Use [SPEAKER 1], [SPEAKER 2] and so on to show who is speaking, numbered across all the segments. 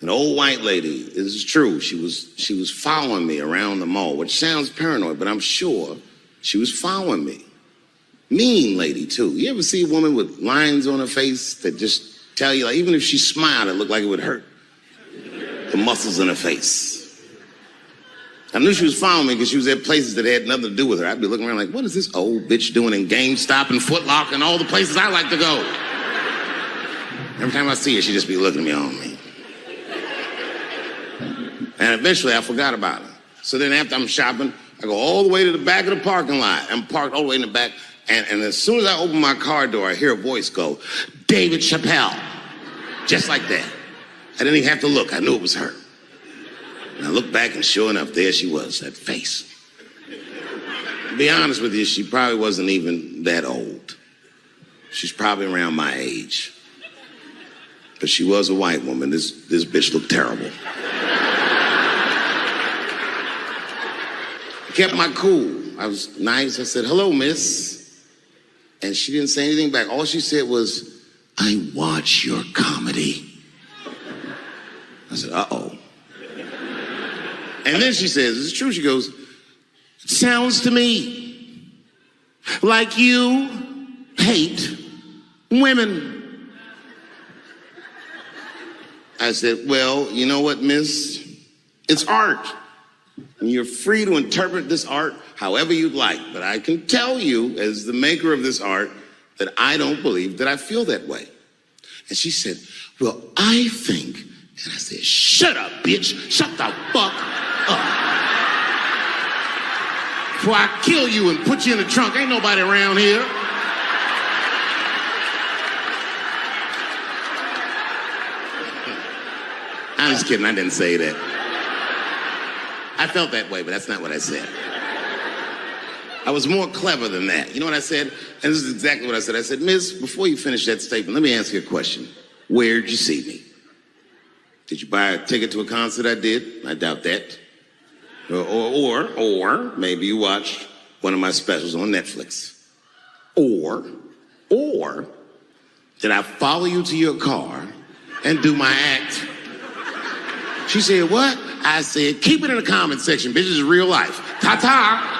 [SPEAKER 1] An old white lady, this is true, she was following me around the mall, which sounds paranoid, but I'm sure she was following me. Mean lady, too. You ever see a woman with lines on her face that just tell you, like, even if she smiled, it looked like it would hurt? The muscles in her face. I knew she was following me because she was at places that had nothing to do with her. I'd be looking around like, what is this old bitch doing in GameStop and Foot Locker and all the places I like to go? Every time I see her, she'd just be looking at me on me. And eventually, I forgot about her. So then after I'm shopping, I go all the way to the back of the parking lot. I'm parked all the way in the back. And as soon as I open my car door, I hear a voice go, David Chappelle. Just like that. I didn't even have to look. I knew it was her. And I looked back, and sure enough, there she was, that face. To be honest with you, she probably wasn't even that old. She's probably around my age. But she was a white woman. This bitch looked terrible. I kept my cool. I was nice. I said, hello, miss. And she didn't say anything back. All she said was, I watch your comedy. I said, uh-oh. And then she says, it's true, she goes, it sounds to me like you hate women. I said, well, you know what, miss? It's art. And you're free to interpret this art however you'd like. But I can tell you, as the maker of this art, that I don't believe that I feel that way. And she said, well, I think, and I said, shut up, bitch. Shut the fuck up. Before I kill you and put you in the trunk, ain't nobody around here. I'm just kidding, I didn't say that. I felt that way, but that's not what I said. I was more clever than that. You know what I said? And this is exactly what I said. I said, miss, before you finish that statement, let me ask you a question. Where'd you see me? Did you buy a ticket to a concert I did? I doubt that. Or maybe you watched one of my specials on Netflix. Or did I follow you to your car and do my act? She said, what? I said, keep it in the comment section, bitch. This is real life. Ta-ta.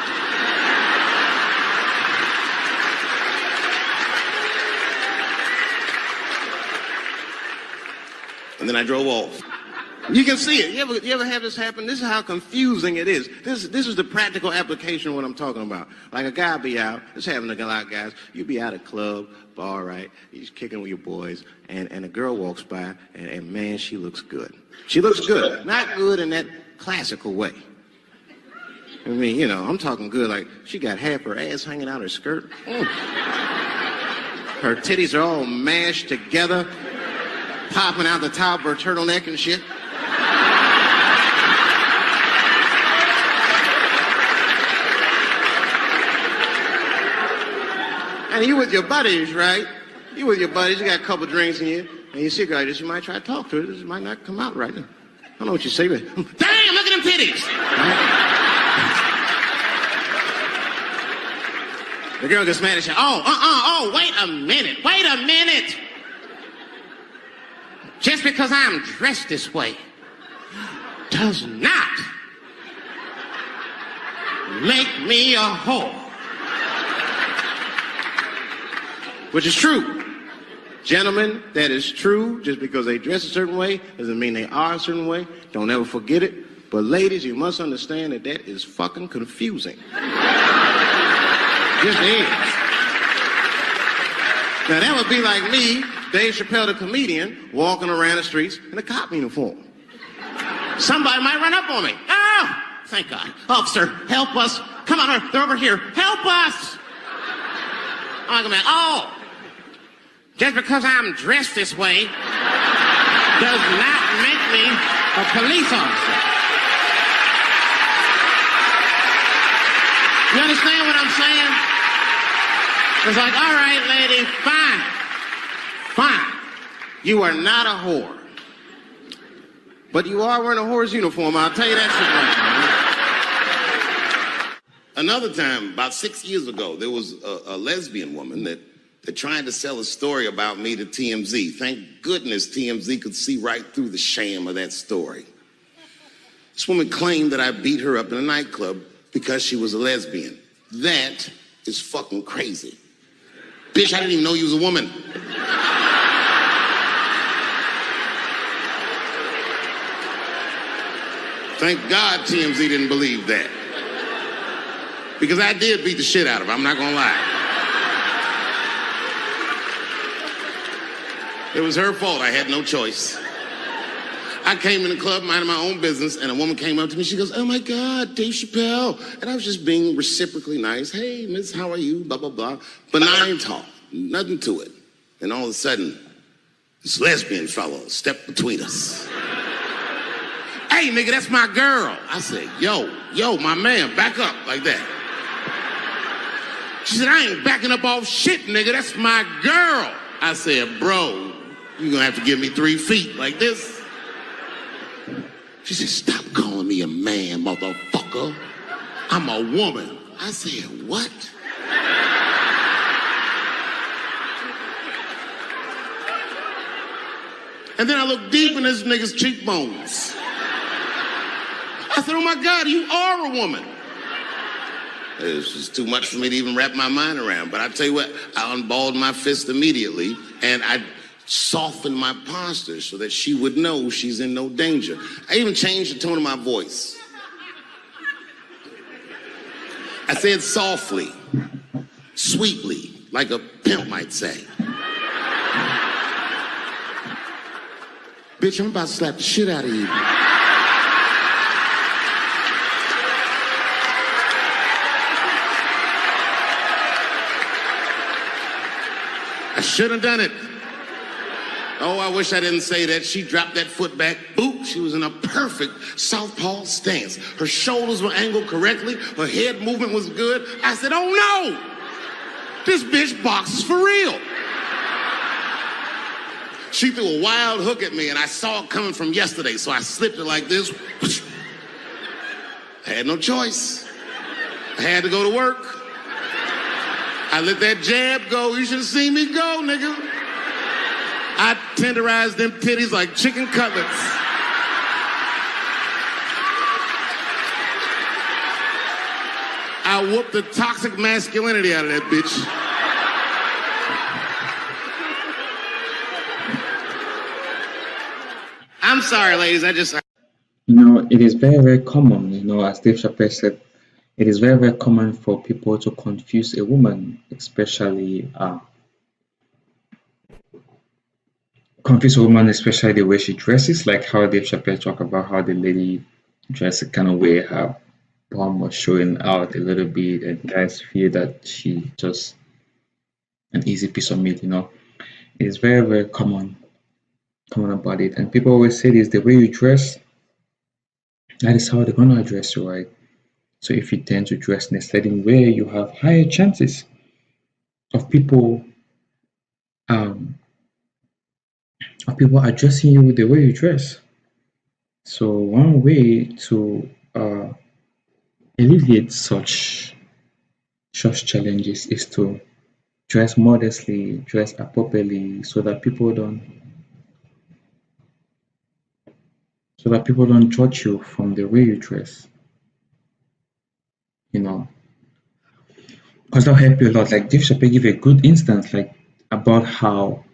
[SPEAKER 1] And then I drove off. You can see it. You ever have this happen? This is how confusing it is. This is the practical application of what I'm talking about. Like a guy be out, it's happening to a lot of guys. You be out at a club, bar, right? You're kicking with your boys, and a girl walks by, and man, she looks good. She looks good. Not good in that classical way. I mean, you know, I'm talking good, like she got half her ass hanging out her skirt. Her titties are all mashed together, popping out the top of her turtleneck and shit. And you with your buddies, right? You with your buddies, you got a couple drinks in you, and you see a girl like this, you might try to talk to her. This might not come out right now. I don't know what you say, but damn, look at them titties! The girl gets mad at you. Oh, wait a minute. Just because I'm dressed this way does not make me a whore. Which is true. Gentlemen, that is true. Just because they dress a certain way doesn't mean they are a certain way. Don't ever forget it. But ladies, you must understand that that is fucking confusing. Just is. Now that would be like me, Dave Chappelle the comedian, walking around the streets in a cop uniform. Somebody might run up on me. Oh, thank God. Officer, help us. Come on, they're over here. Help us. I'm like, oh, just because I'm dressed this way does not make me a police officer. You understand what I'm saying? It's like, all right, lady, fine. You are not a whore. But you are wearing a whore's uniform, I'll tell you that shit right now. Another time, about 6 years ago, there was a lesbian woman that They're trying to sell a story about me to TMZ. Thank goodness TMZ could see right through the sham of that story. This woman claimed that I beat her up in a nightclub because she was a lesbian. That is fucking crazy. Bitch, I didn't even know you was a woman. Thank God TMZ didn't believe that. Because I did beat the shit out of her, I'm not gonna lie. It was her fault, I had no choice. I came in the club minding my own business, and a woman came up to me, she goes, "Oh my God, Dave Chappelle." And I was just being reciprocally nice. "Hey, miss, how are you?" Blah, blah, blah. Benign talk, nothing to it. And all of a sudden, this lesbian fellow stepped between us. "Hey, nigga, that's my girl." I said, yo, my man, back up like that. She said, "I ain't backing up off shit, nigga, that's my girl." I said, "Bro, you're gonna have to give me 3 feet like this." She said, "Stop calling me a man, motherfucker. I'm a woman." I said, "What?" And then I looked deep in this nigga's cheekbones. I said, "Oh my God, you are a woman." It was just too much for me to even wrap my mind around. But I tell you what, I unballed my fist immediately, and I softened my posture so that she would know she's in no danger. I even changed the tone of my voice. I said softly, sweetly, like a pimp might say. "Bitch, I'm about to slap the shit out of you." I should have done it. Oh, I wish I didn't say that. She dropped that foot back. Boop. She was in a perfect southpaw stance. Her shoulders were angled correctly. Her head movement was good. I said, "Oh no! This bitch boxes for real." She threw a wild hook at me, and I saw it coming from yesterday, so I slipped it like this. I had no choice. I had to go to work. I let that jab go. You should have seen me go, nigga. I tenderized them titties like chicken cutlets. I whooped the toxic masculinity out of that bitch. I'm sorry, ladies,
[SPEAKER 2] It is very, very common, as Dave Chappelle said, it is very, very common for people to confuse a woman, especially the way she dresses, like how Dave Chappelle talked about how the lady dresses kind of way her bum was showing out a little bit, and guys feel that she just an easy piece of meat. It is very, very common about it, and people always say this: the way you dress, that is how they're gonna address you, right? So if you tend to dress in a certain way, you have higher chances of people addressing you the way you dress. So one way to alleviate such challenges is to dress modestly, dress appropriately, so that people don't judge you from the way you dress. Because that'll help you a lot. Like Dave Chappelle gave a good instance, like about how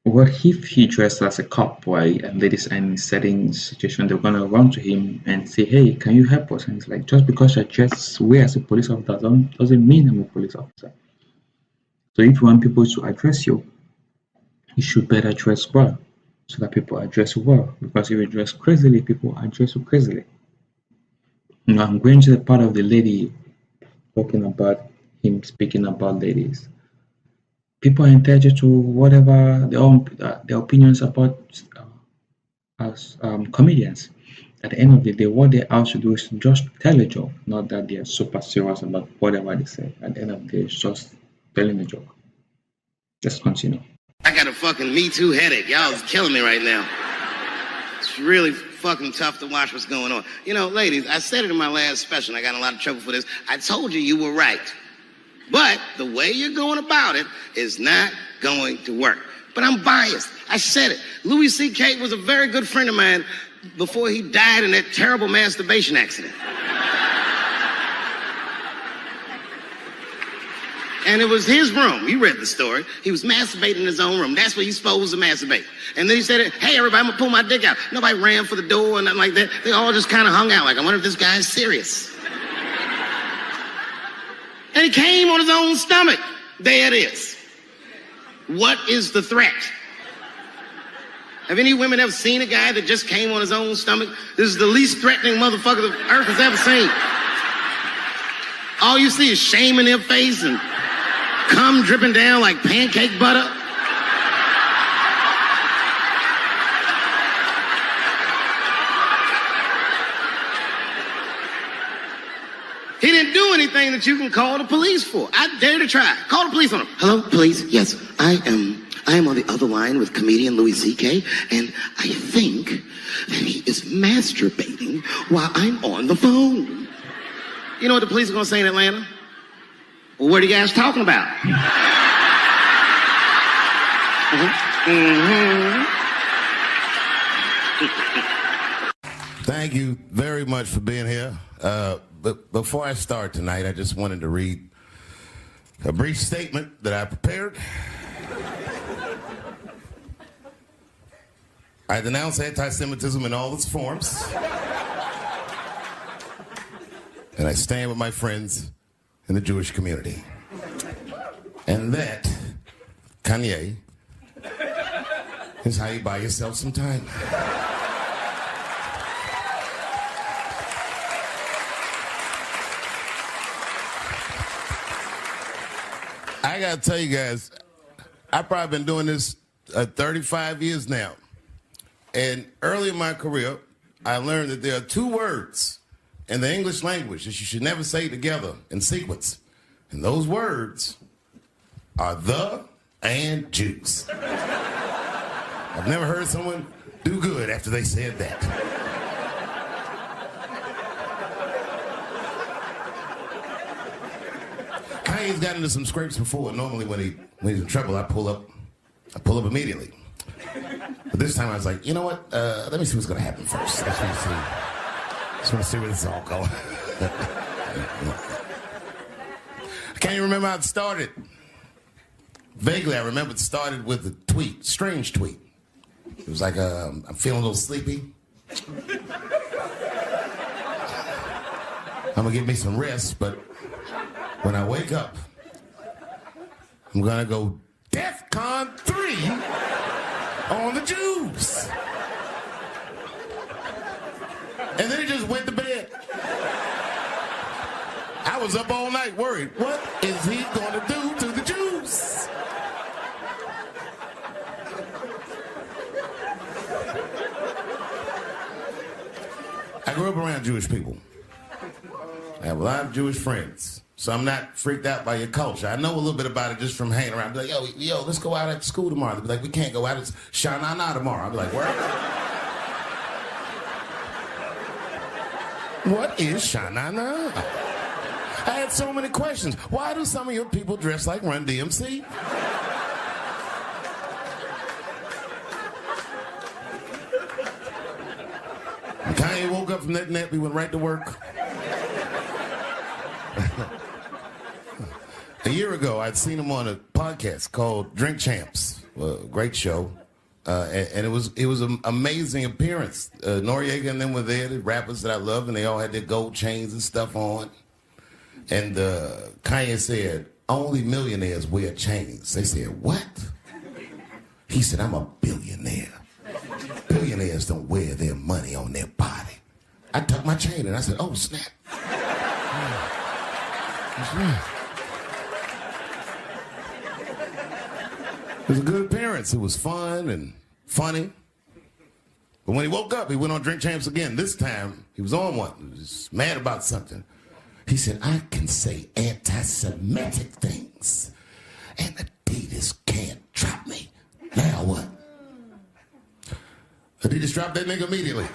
[SPEAKER 2] what if he dressed as a cop, right? And ladies in certain situation, they're gonna run to him and say, "Hey, can you help us?" And he's like, "Just because I dress way as a police officer doesn't mean I'm a police officer." So if you want people to address you, you should better dress well, so that people address you well. Because if you dress crazily, people address you crazily. I'm going to the part of the lady talking about him speaking about ladies. People are entitled to whatever their opinions about as comedians. At the end of the day, what they're out to do is just tell a joke, not that they're super serious about whatever they say. At the end of the day, it's just telling a joke. Let's continue.
[SPEAKER 1] I got a fucking Me Too headache. Y'all is killing me right now. It's really fucking tough to watch what's going on. Ladies, I said it in my last special, and I got in a lot of trouble for this. I told you were right. But the way you're going about it is not going to work. But I'm biased. I said it. Louis C.K. was a very good friend of mine before he died in that terrible masturbation accident. And it was his room. You read the story. He was masturbating in his own room. That's where he's supposed to masturbate. And then he said, hey, everybody, I'm going to pull my dick out. Nobody ran for the door and nothing like that. They all just kind of hung out like, I wonder if this guy's serious. And he came on his own stomach. There it is. What is the threat? Have any women ever seen a guy that just came on his own stomach? This is the least threatening motherfucker the earth has ever seen. All you see is shame in their face and cum dripping down like pancake butter. He didn't do anything that you can call the police for. I dare to try. Call the police on him. Hello, police? Yes, I am on the other line with comedian Louis C.K. and I think that he is masturbating while I'm on the phone. You know what the police are going to say in Atlanta? Well, what are you guys talking about?
[SPEAKER 3] Thank you very much for being here. But before I start tonight, I just wanted to read a brief statement that I prepared. I denounce anti-Semitism in all its forms. And I stand with my friends in the Jewish community. And that, Kanye, is how you buy yourself some time. I gotta tell you guys, I've probably been doing this 35 years now. And early in my career, I learned that there are two words in the English language that you should never say together in sequence. And those words are the and juice. I've never heard someone do good after they said that. Kanye's got into some scrapes before. Normally when he's in trouble, I pull up immediately. But this time I was like, you know what? Let me see what's gonna happen first. Just want to see where this is all going. I can't even remember how it started. Vaguely, I remember it started with a tweet, strange tweet. It was like, I'm feeling a little sleepy. I'm gonna give me some rest, but when I wake up, I'm gonna go DEFCON 3 on the Jews. And then he just went to bed. I was up all night worried. What is he gonna do to the Jews? I grew up around Jewish people. I have a lot of Jewish friends. So I'm not freaked out by your culture. I know a little bit about it just from hanging around. Be like, yo, let's go out at school tomorrow. They'll be like, we can't go out. It's Shana Na tomorrow. I'll be like, where? What is Shana Na? I had so many questions. Why do some of your people dress like Run DMC? And Kanye woke up from that nap. He went right to work. A year ago, I'd seen him on a podcast called Drink Champs, a great show, and it was an amazing appearance. Noriega and them were there, the rappers that I love, and they all had their gold chains and stuff on. And Kanye said, only millionaires wear chains. They said, what? He said, I'm a billionaire. Billionaires don't wear their money on their body. I tucked my chain and I said, oh, snap. That's right. It was a good appearance. It was fun and funny. But when he woke up, he went on Drink Champs again. This time, he was on one. He was mad about something. He said, I can say anti-Semitic things, and Adidas can't drop me. Now what? Adidas dropped that nigga immediately.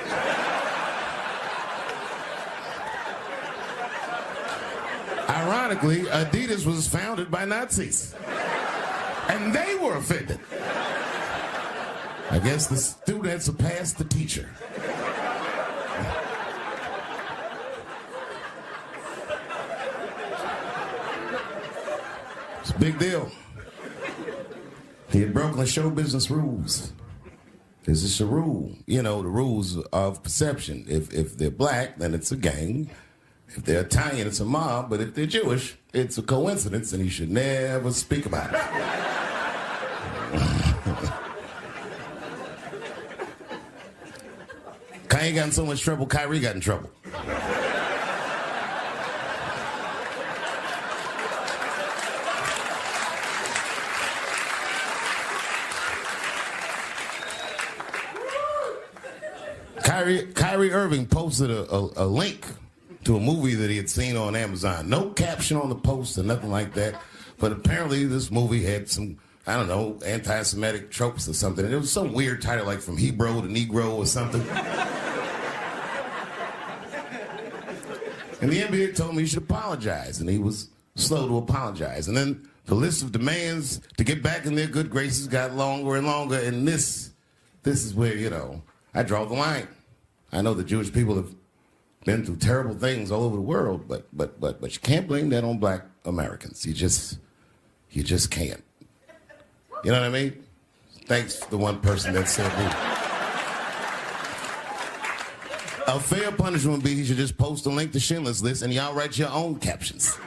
[SPEAKER 3] I Ironically, Adidas was founded by Nazis. And they were offended. I guess the student had surpassed the teacher. It's a big deal. He had broken the show business rules. There's just a rule, you know, the rules of perception. If they're black, then it's a gang. If they're Italian, it's a mob. But if they're Jewish, it's a coincidence, and you should never speak about it. Kanye got in so much trouble, Kyrie got in trouble. Kyrie Irving posted a link to a movie that he had seen on Amazon. No caption on the post or nothing like that. But apparently this movie had some, I don't know, anti-Semitic tropes or something. And it was some weird title like From Hebrew to Negro or something. And the NBA told me he should apologize. And he was slow to apologize. And then the list of demands to get back in their good graces got longer and longer. And this is where, you know, I draw the line. I know the Jewish people have been through terrible things all over the world, but you can't blame that on black Americans. You just can't. You know what I mean? Thanks to the one person that said me. A fair punishment would be he should just post a link to Schindler's List and y'all write your own captions.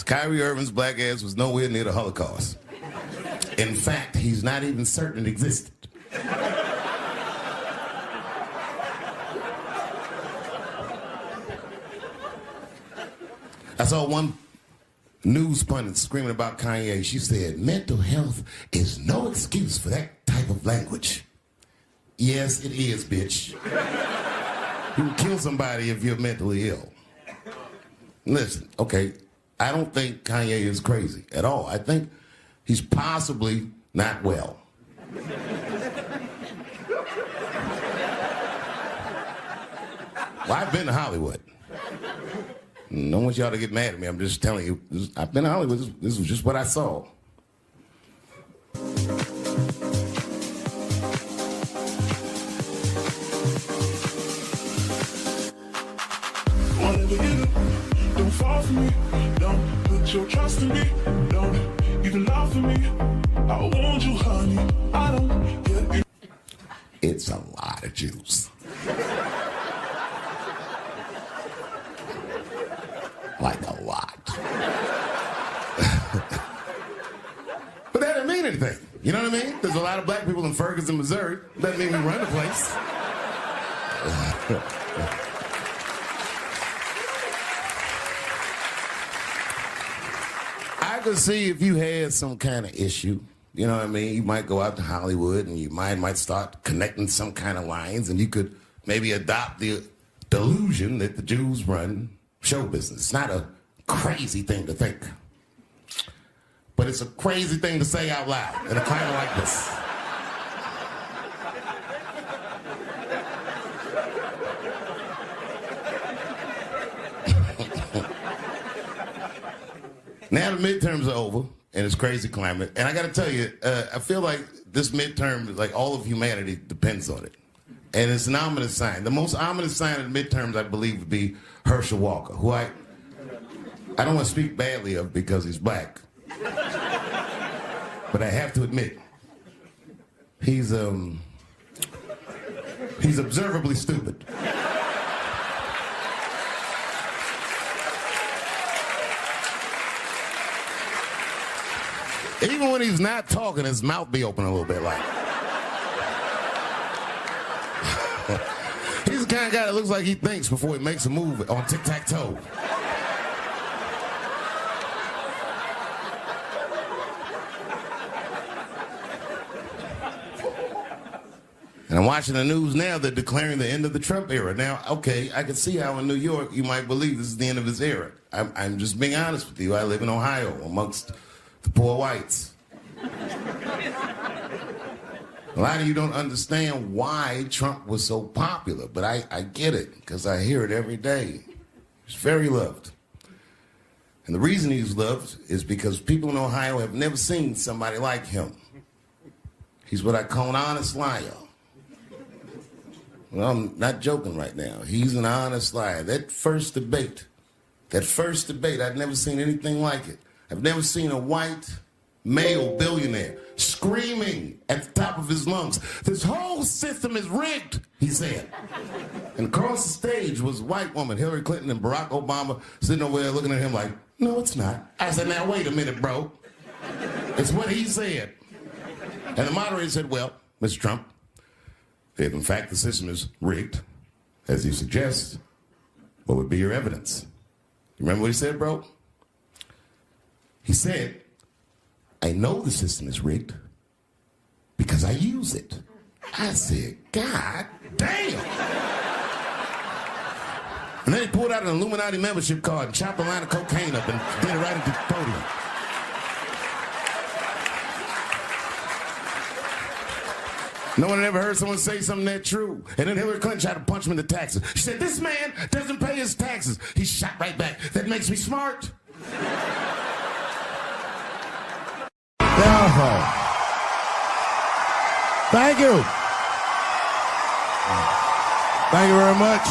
[SPEAKER 3] Kyrie Irving's black ass was nowhere near the Holocaust. In fact, he's not even certain it existed. I saw one news pundit screaming about Kanye. She said, mental health is no excuse for that type of language. Yes, it is, bitch. You can kill somebody if you're mentally ill. Listen, okay, I don't think Kanye is crazy at all. I think he's possibly not well. Well, I've been to Hollywood. I don't want y'all to get mad at me. I'm just telling you. I've been to Hollywood. This was just what I saw.
[SPEAKER 4] Whatever you do, don't fall for me. Don't put your trust in me. Don't even lie for me. I want you, honey. I don't get you.
[SPEAKER 3] It's a lot of juice. Like a lot. But that didn't mean anything. You know what I mean? There's a lot of black people in Ferguson, Missouri. Doesn't mean we run the place. I could see if you had some kind of issue, you know what I mean? You might go out to Hollywood and you might start connecting some kind of lines, and you could maybe adopt the delusion that the Jews run show business. It's not a crazy thing to think, but it's a crazy thing to say out loud in a climate like this. Now the midterms are over in this crazy climate, and I got to tell you, I feel like this midterm, like all of humanity, depends on it. And it's an ominous sign. The most ominous sign of the midterms, I believe, would be Herschel Walker, who I don't want to speak badly of because he's black. But I have to admit, he's observably stupid. Even when he's not talking, his mouth be open a little bit like. He's the kind of guy that looks like he thinks before he makes a move on tic-tac-toe. And I'm watching the news now, they're declaring the end of the Trump era. Now, okay, I can see how in New York you might believe this is the end of his era. I'm just being honest with you. I live in Ohio amongst the poor whites. A lot of you don't understand why Trump was so popular, but I get it, because I hear it every day. He's very loved. And the reason he's loved is because people in Ohio have never seen somebody like him. He's what I call an honest liar. Well, I'm not joking right now. He's an honest liar. That first debate, I'd never seen anything like it. I've never seen a white male billionaire screaming at the top of his lungs, "This whole system is rigged," he said. And across the stage was a white woman, Hillary Clinton and Barack Obama, sitting over there looking at him like, "No, it's not." I said, "Now, wait a minute, bro. It's what he said." And the moderator said, "Well, Mr. Trump, if in fact the system is rigged, as you suggest, what would be your evidence?" You remember what he said, bro? He said, "I know the system is rigged because I use it." I said, "God damn." And then he pulled out an Illuminati membership card and chopped a line of cocaine up and did it right into the podium. No one had ever heard someone say something that true. And then Hillary Clinton tried to punch him in the taxes. She said, "This man doesn't pay his taxes." He shot right back. "That makes me smart." Thank you. Thank you very much.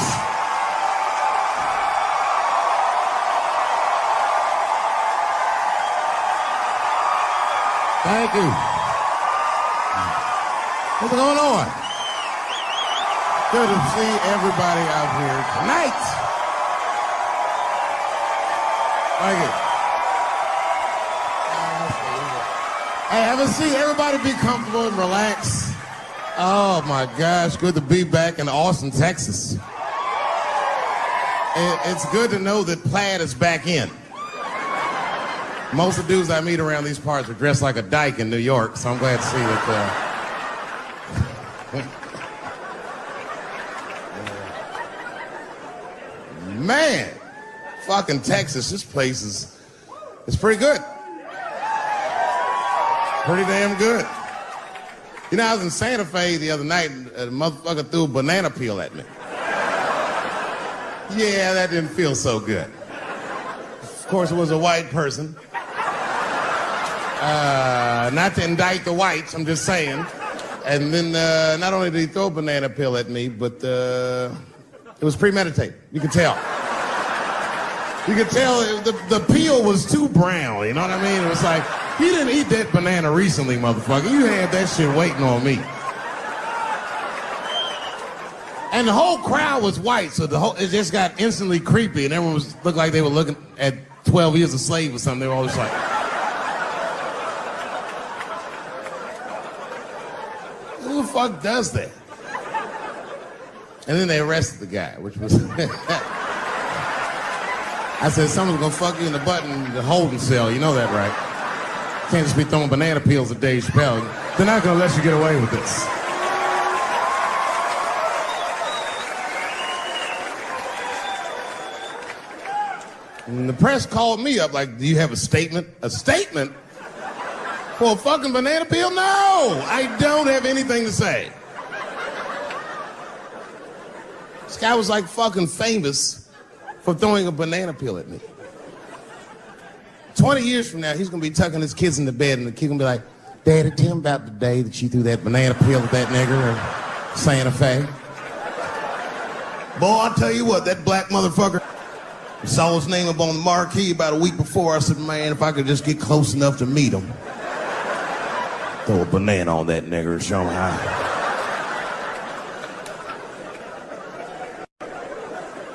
[SPEAKER 3] Thank you. What's going on? Good to see everybody out here tonight. Thank you. Hey, have a seat. Everybody be comfortable and relax. Oh my gosh, good to be back in Austin, Texas. It's good to know that plaid is back in. Most of the dudes I meet around these parts are dressed like a dyke in New York, so I'm glad to see that. Man, fucking Texas, this place is pretty good. Pretty damn good. You know, I was in Santa Fe the other night and a motherfucker threw a banana peel at me. Yeah, that didn't feel so good. Of course, it was a white person. Not to indict the whites, I'm just saying. And then not only did he throw a banana peel at me, but it was premeditated. You could tell. You could tell the peel was too brown, you know what I mean? It was like, you didn't eat that banana recently, motherfucker. You had that shit waiting on me. And the whole crowd was white, so it just got instantly creepy, and everyone looked like they were looking at 12 Years a Slave or something. They were all just like, who the fuck does that? And then they arrested the guy, which was... I said, someone's gonna fuck you in the butt in the holding cell. You know that, right? Can't just be throwing banana peels at Dave Chappelle. They're not gonna let you get away with this. And the press called me up like, "Do you have a statement?" A statement? For a fucking banana peel? No! I don't have anything to say. This guy was like fucking famous for throwing a banana peel at me. 20 years from now, he's gonna be tucking his kids in the bed and the kid gonna be like, "Daddy, tell him about the day that you threw that banana peel at that nigger in Santa Fe." Boy, I'll tell you what, that black motherfucker saw his name up on the marquee about a week before. I said, "Man, if I could just get close enough to meet him, throw a banana on that nigger and show him how."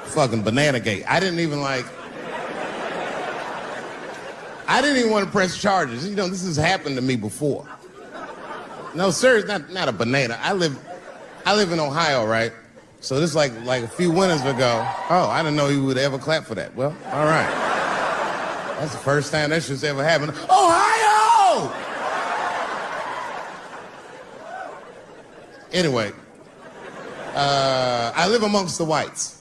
[SPEAKER 3] Fucking banana gate. I didn't even want to press charges. You know, this has happened to me before. No, sir, it's not a banana. I live in Ohio, right? So this like a few winters ago. Oh, I didn't know you would ever clap for that. Well, all right. That's the first time that shit's ever happened. Ohio! Anyway, I live amongst the whites.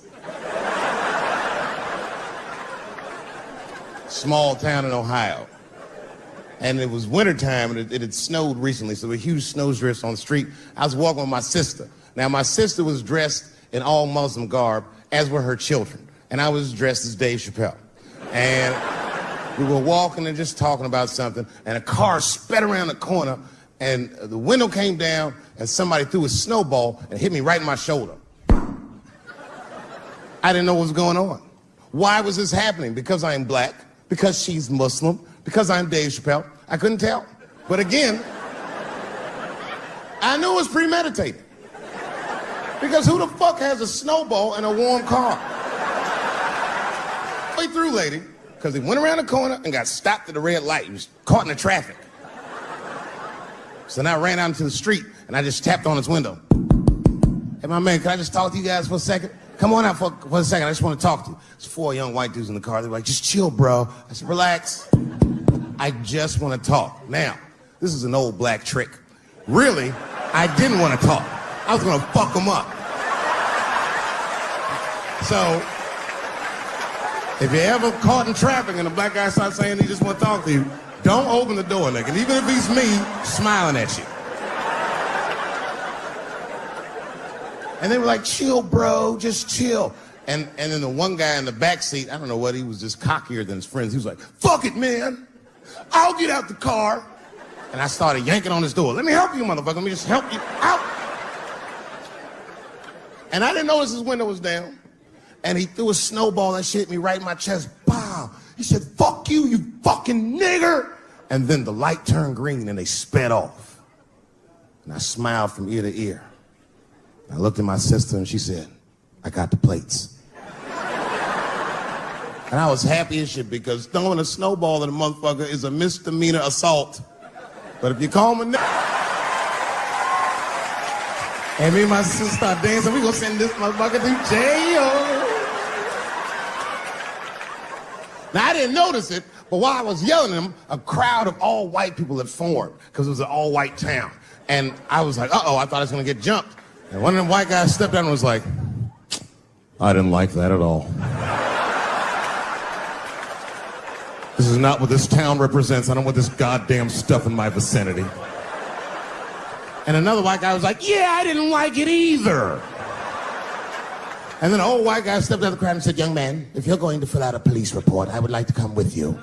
[SPEAKER 3] Small town in Ohio. And it was wintertime, and it had snowed recently, so there were huge snowdrifts on the street. I was walking with my sister. Now, my sister was dressed in all Muslim garb, as were her children. And I was dressed as Dave Chappelle. And we were walking and just talking about something, and a car sped around the corner, and the window came down, and somebody threw a snowball and hit me right in my shoulder. I didn't know what was going on. Why was this happening? Because I'm black, because she's Muslim, because I'm Dave Chappelle. I couldn't tell. But again, I knew it was premeditated. Because who the fuck has a snowball in a warm car? Way through, lady, because he went around the corner and got stopped at the red light. He was caught in the traffic. So then I ran out into the street and I just tapped on his window. Hey, my man, can I just talk to you guys for a second? Come on out for a second. I just want to talk to you. There's 4 young white dudes in the car. They were like, just chill, bro. I said, relax. I just want to talk. Now, this is an old black trick. Really, I didn't want to talk. I was going to fuck them up. So, if you're ever caught in traffic and a black guy starts saying he just want to talk to you, don't open the door, nigga. And even if he's me, smiling at you. And they were like, chill, bro, just chill. And then the one guy in the back seat, I don't know what, he was just cockier than his friends. He was like, fuck it, man. I'll get out the car. And I started yanking on his door. Let me help you, motherfucker. Let me just help you out. And I didn't notice his window was down. And he threw a snowball and shit me right in my chest. Pow. He said, fuck you, you fucking nigger. And then the light turned green and they sped off. And I smiled from ear to ear. I looked at my sister and she said, I got the plates. And I was happy as shit because throwing a snowball at a motherfucker is a misdemeanor assault. But if you call him a nigga, and me and my sister start dancing, we gonna send this motherfucker to jail. Now, I didn't notice it, but while I was yelling at him, a crowd of all white people had formed because it was an all-white town. And I was like, uh-oh, I thought I was gonna get jumped. And one of them white guys stepped down and was like, I didn't like that at all. This is not what this town represents. I don't want this goddamn stuff in my vicinity. And another white guy was like, yeah, I didn't like it either. And then an old white guy stepped out of the crowd and said, young man, if you're going to fill out a police report, I would like to come with you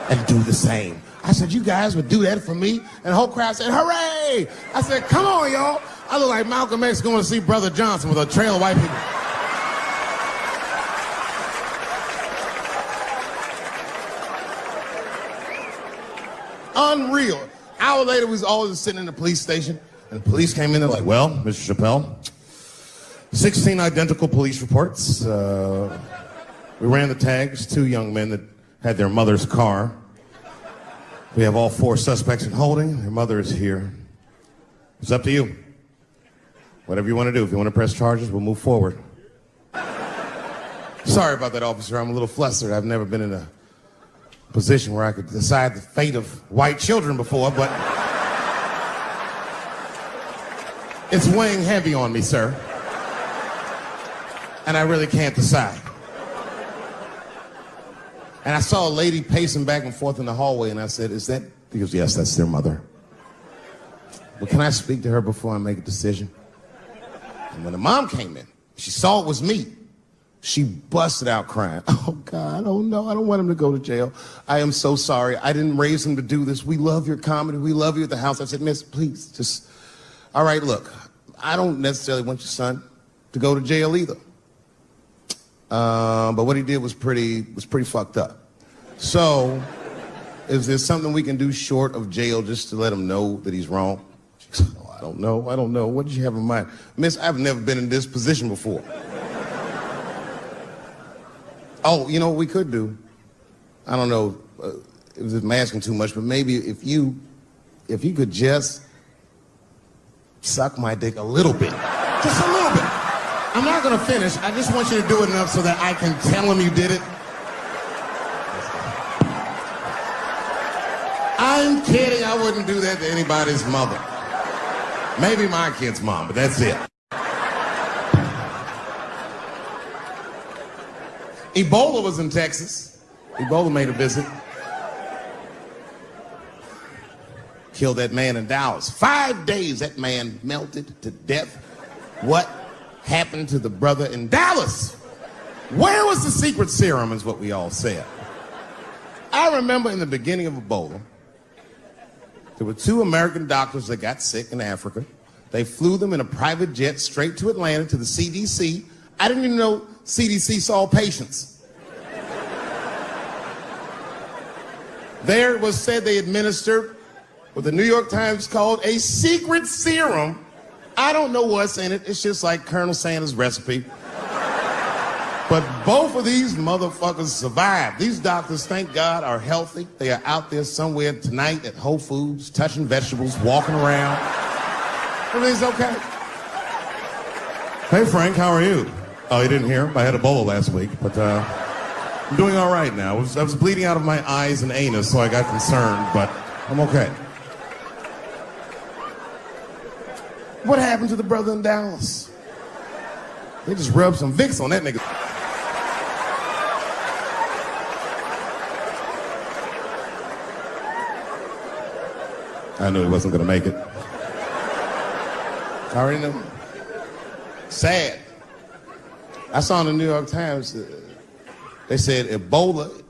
[SPEAKER 3] and do the same. I said, you guys would do that for me? And the whole crowd said, hooray! I said, come on, y'all. I look like Malcolm X going to see Brother Johnson with a trail of white people. Unreal. An hour later, we was all just sitting in the police station, and the police came in. They're like, well, Mr. Chappelle, 16 identical police reports. We ran the tags, 2 young men that had their mother's car. We have all 4 suspects in holding. Their mother is here. It's up to you. Whatever you want to do. If you want to press charges, we'll move forward. Sorry about that, officer. I'm a little flustered. I've never been in a position where I could decide the fate of white children before, but it's weighing heavy on me, sir. And I really can't decide. And I saw a lady pacing back and forth in the hallway, and I said, is that? He goes, yes, that's their mother. Well, can I speak to her before I make a decision? And when the mom came in, she saw it was me. She busted out crying. Oh, God, oh, no, I don't want him to go to jail. I am so sorry. I didn't raise him to do this. We love your comedy. We love you at the house. I said, miss, please, just, all right, look, I don't necessarily want your son to go to jail either. But what he did was pretty fucked up. So, is there something we can do short of jail just to let him know that he's wrong? She said, oh, I don't know. What did you have in mind? Miss, I've never been in this position before. Oh, you know what we could do? I don't know if I'm asking too much, but maybe if you could just suck my dick a little bit. Just a little bit. I'm not gonna finish. I just want you to do it enough so that I can tell him you did it. I'm kidding. I wouldn't do that to anybody's mother. Maybe my kid's mom, but that's it. Ebola was in Texas. Ebola made a visit. killed that man in Dallas. 5 days, that man melted to death. What happened to the brother in Dallas? Where was the secret serum, is what we all said. I remember in the beginning of Ebola, there were 2 American doctors that got sick in Africa. They flew them in a private jet straight to Atlanta to the CDC. I didn't even know CDC saw patients. There it was said they administered what the New York Times called a secret serum. I don't know what's in it. It's just like Colonel Sanders' recipe. But both of these motherfuckers survived. These doctors, thank God, are healthy. They are out there somewhere tonight at Whole Foods, touching vegetables, walking around. Everything's okay. Hey, Frank, how are you? Oh, you didn't hear? I had Ebola last week, but I'm doing all right now. I was bleeding out of my eyes and anus, so I got concerned, but I'm okay. What happened to the brother in Dallas? They just rubbed some Vicks on that nigga. I knew he wasn't gonna make it. I already knew. Sad. I saw in the New York Times, they said Ebola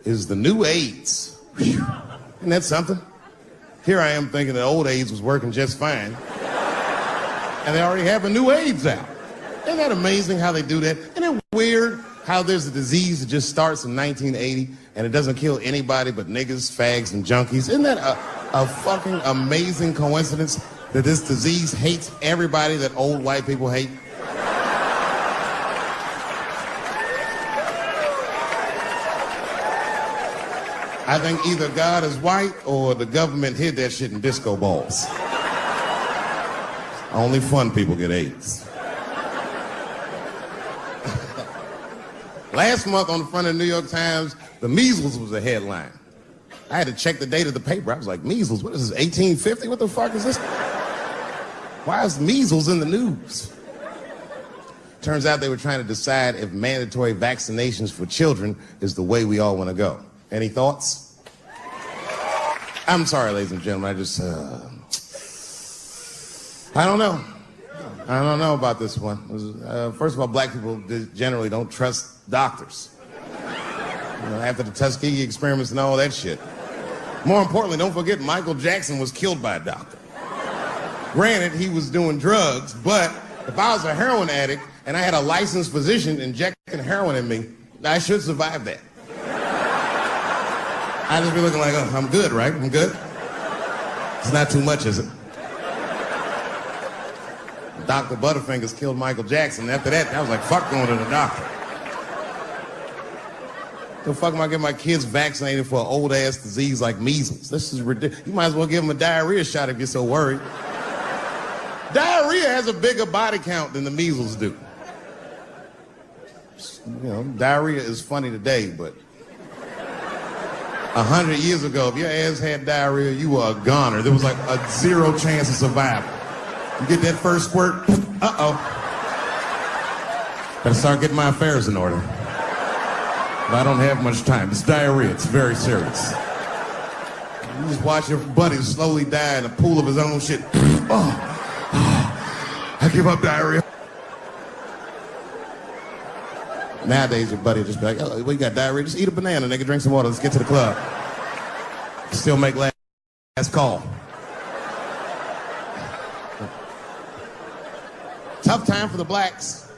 [SPEAKER 3] is the new AIDS. Whew. Isn't that something? Here I am thinking that old AIDS was working just fine. And they already have a new AIDS out. Isn't that amazing how they do that? Isn't it weird how there's a disease that just starts in 1980 and it doesn't kill anybody but niggas, fags, and junkies? Isn't that a fucking amazing coincidence that this disease hates everybody that old white people hate? I think either God is white or the government hid that shit in disco balls. Only fun people get AIDS. Last month on the front of the New York Times, the measles was a headline. I had to check the date of the paper. I was like, measles, what is this, 1850? What the fuck is this? Why is measles in the news? Turns out they were trying to decide if mandatory vaccinations for children is the way we all want to go. Any thoughts? I'm sorry, ladies and gentlemen, I don't know. I don't know about this one. First of all, black people generally don't trust doctors. You know, after the Tuskegee experiments and all that shit. More importantly, don't forget Michael Jackson was killed by a doctor. Granted, he was doing drugs, but if I was a heroin addict and I had a licensed physician injecting heroin in me, I should survive that. I'd just be looking like, oh, I'm good, right? I'm good? It's not too much, is it? Dr. Butterfingers killed Michael Jackson. After that, I was like, fuck going to the doctor. The fuck am I getting my kids vaccinated for an old-ass disease like measles? This is ridiculous. You might as well give them a diarrhea shot if you're so worried. Diarrhea has a bigger body count than the measles do. You know, diarrhea is funny today, but 100 years ago, if your ass had diarrhea, you were a goner. There was like a 0 chance of survival. You get that first squirt, uh-oh. Better start getting my affairs in order. But I don't have much time. It's diarrhea. It's very serious. You just watch your buddy slowly die in a pool of his own shit. I give up diarrhea. Nowadays, your buddy just be like, oh, well, you got diarrhea? Just eat a banana, nigga, drink some water. Let's get to the club. Still make last call. Tough time for the blacks.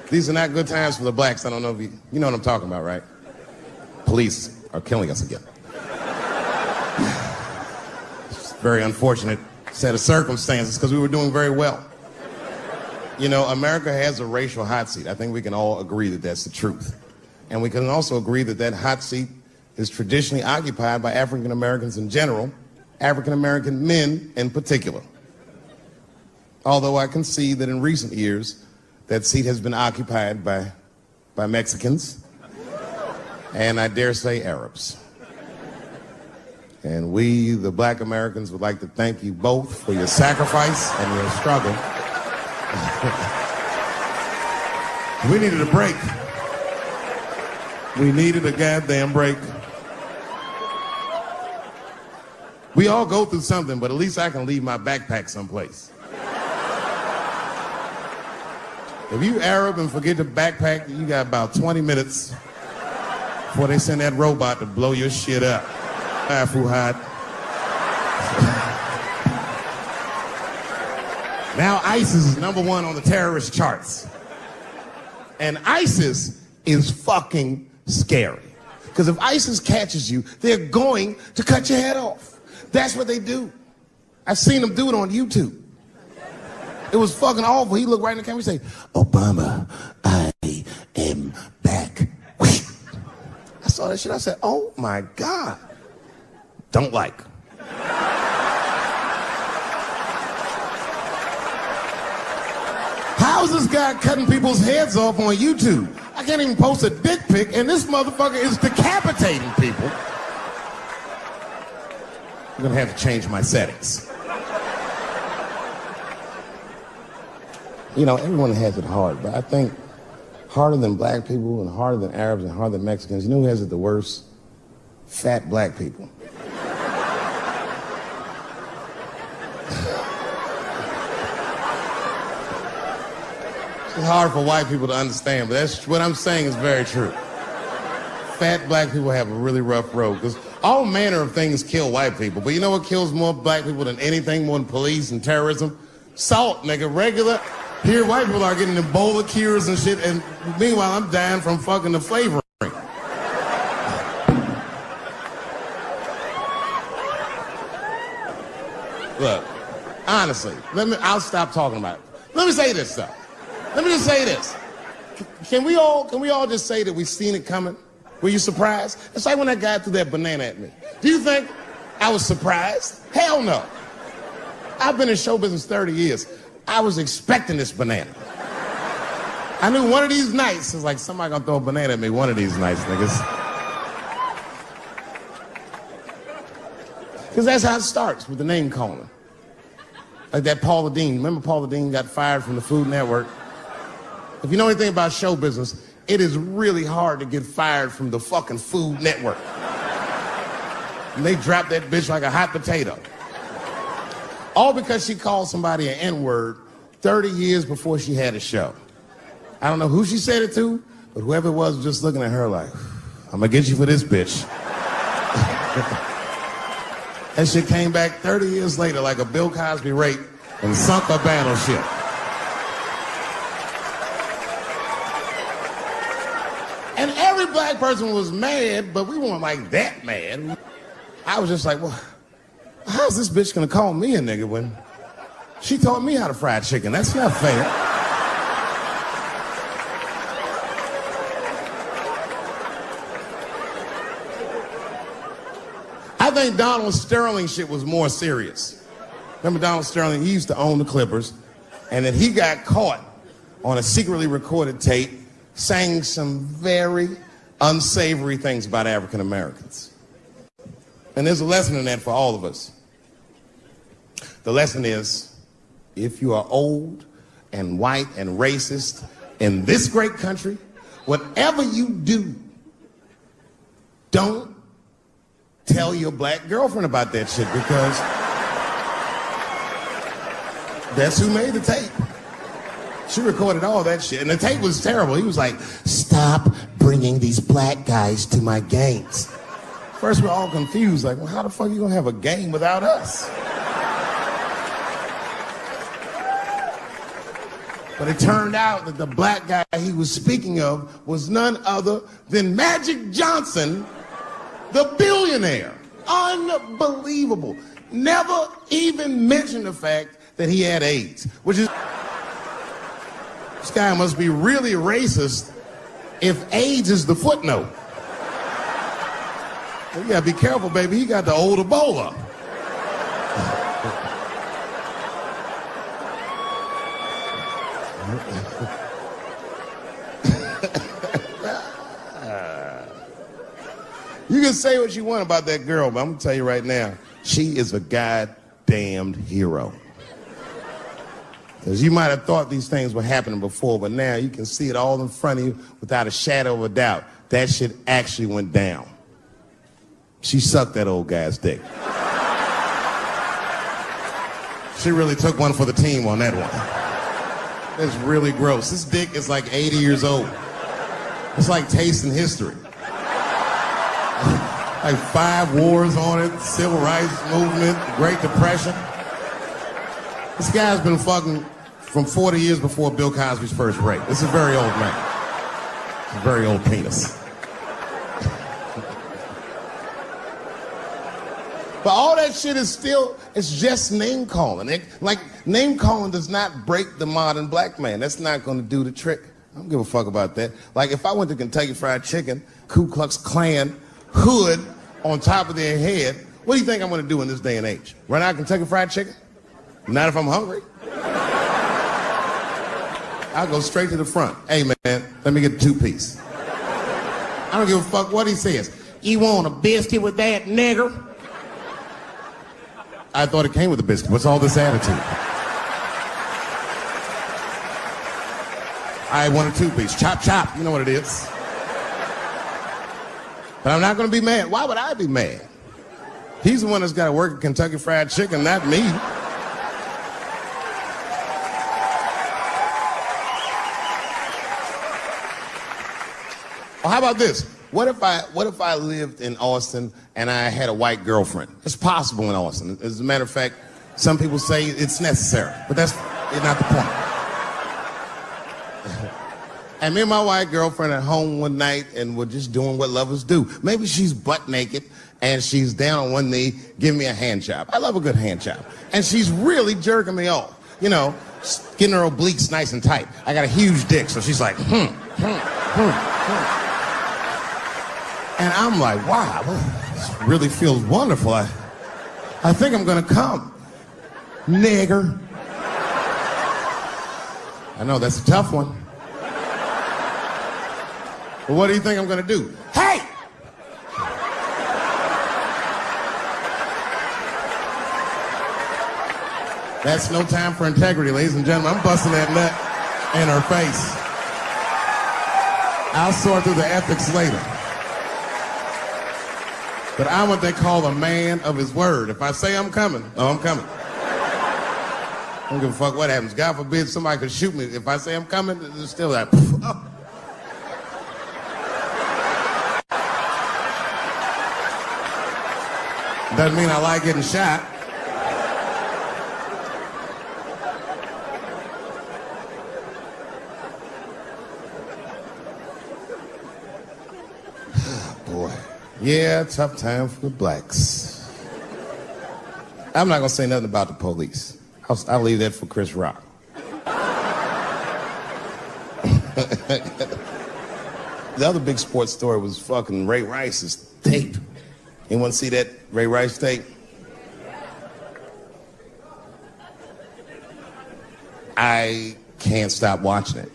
[SPEAKER 3] These are not good times for the blacks. I don't know if you know what I'm talking about, right? Police are killing us again. It's a very unfortunate set of circumstances because we were doing very well. You know, America has a racial hot seat. I think we can all agree that that's the truth. And we can also agree that that hot seat is traditionally occupied by African Americans in general, African American men in particular. Although I can see that in recent years, that seat has been occupied by Mexicans, and I dare say Arabs. And we, the black Americans, would like to thank you both for your sacrifice and your struggle. We needed a break. We needed a goddamn break. We all go through something, but at least I can leave my backpack someplace. If you Arab and forget the backpack, you got about 20 minutes before they send that robot to blow your shit up. Fuhad. Now ISIS is #1 on the terrorist charts. And ISIS is fucking scary. Because if ISIS catches you, they're going to cut your head off. That's what they do. I've seen them do it on YouTube. It was fucking awful. He looked right in the camera and say, "Obama, I am back." I saw that shit. I said, "Oh my God." Don't like. How's this guy cutting people's heads off on YouTube? I can't even post a dick pic, and this motherfucker is decapitating people. I'm gonna have to change my settings. You know, everyone has it hard, but I think harder than black people and harder than Arabs and harder than Mexicans, you know who has it the worst? Fat black people. It's hard for white people to understand, but that's what I'm saying is very true. Fat black people have a really rough road because all manner of things kill white people. But you know what kills more black people than anything, more than police and terrorism? Salt, nigga, regular. Here, white people are getting Ebola cures and shit, and meanwhile, I'm dying from fucking the flavoring. Look, honestly, I'll stop talking about it. Let me say this, though. Let me just say this. Can we all just say that we've seen it coming? Were you surprised? It's like when that guy threw that banana at me. Do you think I was surprised? Hell no. I've been in show business 30 years. I was expecting this banana. I knew one of these nights, it's like somebody gonna throw a banana at me one of these nights, niggas. Because that's how it starts, with the name calling. Like that Paula Deen. Remember Paula Deen got fired from the Food Network? If you know anything about show business, it is really hard to get fired from the fucking Food Network. And they dropped that bitch like a hot potato. All because she called somebody an N-word 30 years before she had a show. I don't know who she said it to, but whoever it was just looking at her like, "I'm gonna get you for this bitch." That shit came back 30 years later like a Bill Cosby rape and sunk a battleship. And every black person was mad, but we weren't like that mad. I was just like, well, how's this bitch gonna call me a nigga when she taught me how to fry chicken? That's not fair. I think Donald Sterling shit was more serious. Remember Donald Sterling? He used to own the Clippers, and then he got caught on a secretly recorded tape saying some very unsavory things about African Americans. And there's a lesson in that for all of us. The lesson is, if you are old and white and racist in this great country, whatever you do, don't tell your black girlfriend about that shit, because that's who made the tape. She recorded all that shit, and the tape was terrible. He was like, "Stop bringing these black guys to my games." First, we're all confused, like, well, how the fuck are you gonna have a game without us? But it turned out that the black guy he was speaking of was none other than Magic Johnson, the billionaire. Unbelievable. Never even mentioned the fact that he had AIDS, which is... This guy must be really racist if AIDS is the footnote. You gotta be careful, baby. He got the old Ebola. You can say what you want about that girl, but I'm gonna tell you right now, she is a goddamned hero. Because you might have thought these things were happening before, but now you can see it all in front of you without a shadow of a doubt. that shit actually went down. She sucked that old guy's dick. She really took one for the team on that one. It's really gross. This dick is like 80 years old. It's like tasting history. Like 5 wars on it, civil rights movement, Great Depression. This guy's been fucking from 40 years before Bill Cosby's first rape. This is a very old man. It's a very old penis. But all that shit is still, it's just name calling. Like, name calling does not break the modern black man. That's not gonna do the trick. I don't give a fuck about that. Like, if I went to Kentucky Fried Chicken, Ku Klux Klan, hood on top of their head, what do you think I'm gonna do in this day and age? Run out of Kentucky Fried Chicken? Not if I'm hungry. I'll go straight to the front. Hey man, let me get a 2-piece. I don't give a fuck what he says. You want a biscuit with that, nigger? I thought it came with a biscuit. What's all this attitude? I want a 2-piece. Chop, chop. You know what it is. But I'm not going to be mad. Why would I be mad? He's the one that's got to work at Kentucky Fried Chicken, not me. Well, how about this? What if I lived in Austin and I had a white girlfriend? It's possible in Austin. As a matter of fact, some people say it's necessary, but that's not the point. And me and my white girlfriend at home one night and we're just doing what lovers do. Maybe she's butt naked and she's down on one knee giving me a hand job. I love a good hand job. And she's really jerking me off. You know, getting her obliques nice and tight. I got a huge dick, so she's like, And I'm like, wow, this really feels wonderful. I think I'm gonna come. Nigger. I know, that's a tough one. But what do you think I'm gonna do? Hey! That's no time for integrity, ladies and gentlemen. I'm busting that nut in her face. I'll sort through the ethics later. But I'm what they call a man of his word. If I say I'm coming, oh, I'm coming. I don't give a fuck what happens. God forbid somebody could shoot me. If I say I'm coming, it's still like, oh. Doesn't mean I like getting shot. Boy. Yeah, tough time for the blacks. I'm not gonna say nothing about the police. I'll leave that for Chris Rock. The other big sports story was fucking Ray Rice's tape. Anyone see that Ray Rice tape? I can't stop watching it.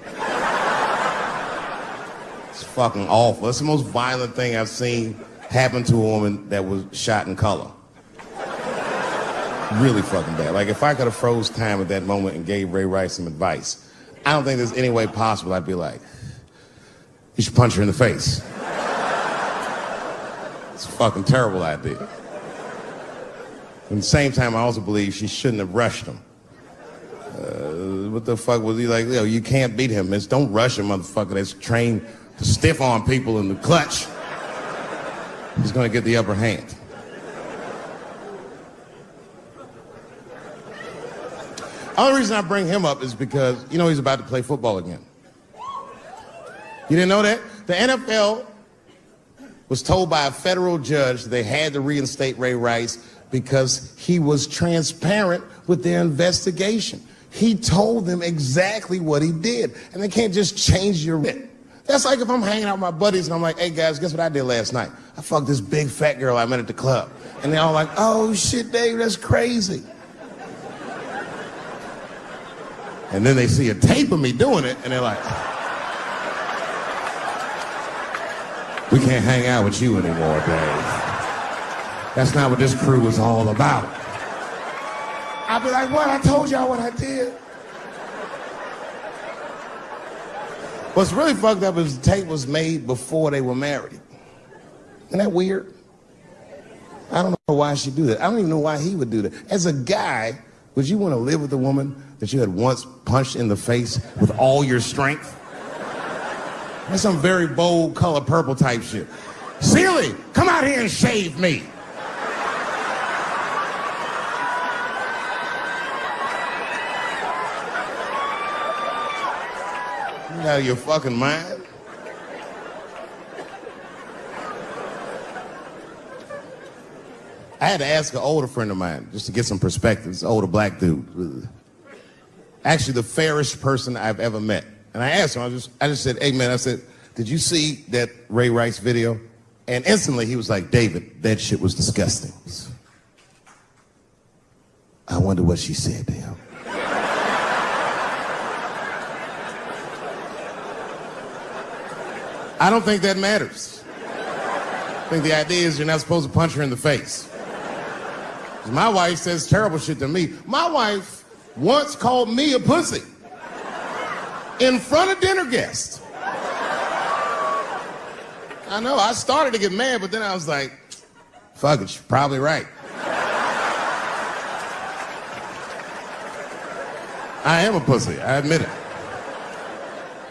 [SPEAKER 3] It's fucking awful. It's the most violent thing I've seen happen to a woman that was shot in color. Really fucking bad. Like, if I could have froze time at that moment and gave Ray Rice some advice, I don't think there's any way possible I'd be like, you should punch her in the face. It's a fucking terrible idea. At the same time, I also believe she shouldn't have rushed him. What the fuck was he like? Yo, you can't beat him. It's don't rush a motherfucker that's trained to stiff arm people in the clutch. He's gonna get the upper hand. The only reason I bring him up is because, you know, he's about to play football again. You didn't know that? The NFL was told by a federal judge they had to reinstate Ray Rice because he was transparent with their investigation. He told them exactly what he did, and they can't just change your writ. That's like if I'm hanging out with my buddies and I'm like, hey guys, guess what I did last night? I fucked this big fat girl I met at the club. And they're all like, oh shit, Dave, that's crazy. And then they see a tape of me doing it, and they're like, we can't hang out with you anymore, Dave. That's not what this crew is all about. I'll be like, what? I told y'all what I did. What's really fucked up is the tape was made before they were married. Isn't that weird? I don't know why she'd do that. I don't even know why he would do that. As a guy, would you want to live with a woman that you had once punched in the face with all your strength? That's some very bold color purple type shit. Sealy, come out here and shave me. You out of your fucking mind? I had to ask an older friend of mine just to get some perspective. This older black dude. Actually, the fairest person I've ever met. And I asked him, I just said, hey man, I said, did you see that Ray Rice video? And instantly he was like, David, that shit was disgusting. I wonder what she said to him. I don't think that matters. I think the idea is you're not supposed to punch her in the face. My wife says terrible shit to me. My wife once called me a pussy in front of dinner guests. I know, I started to get mad, but then I was like, fuck it, she's probably right. I am a pussy, I admit it.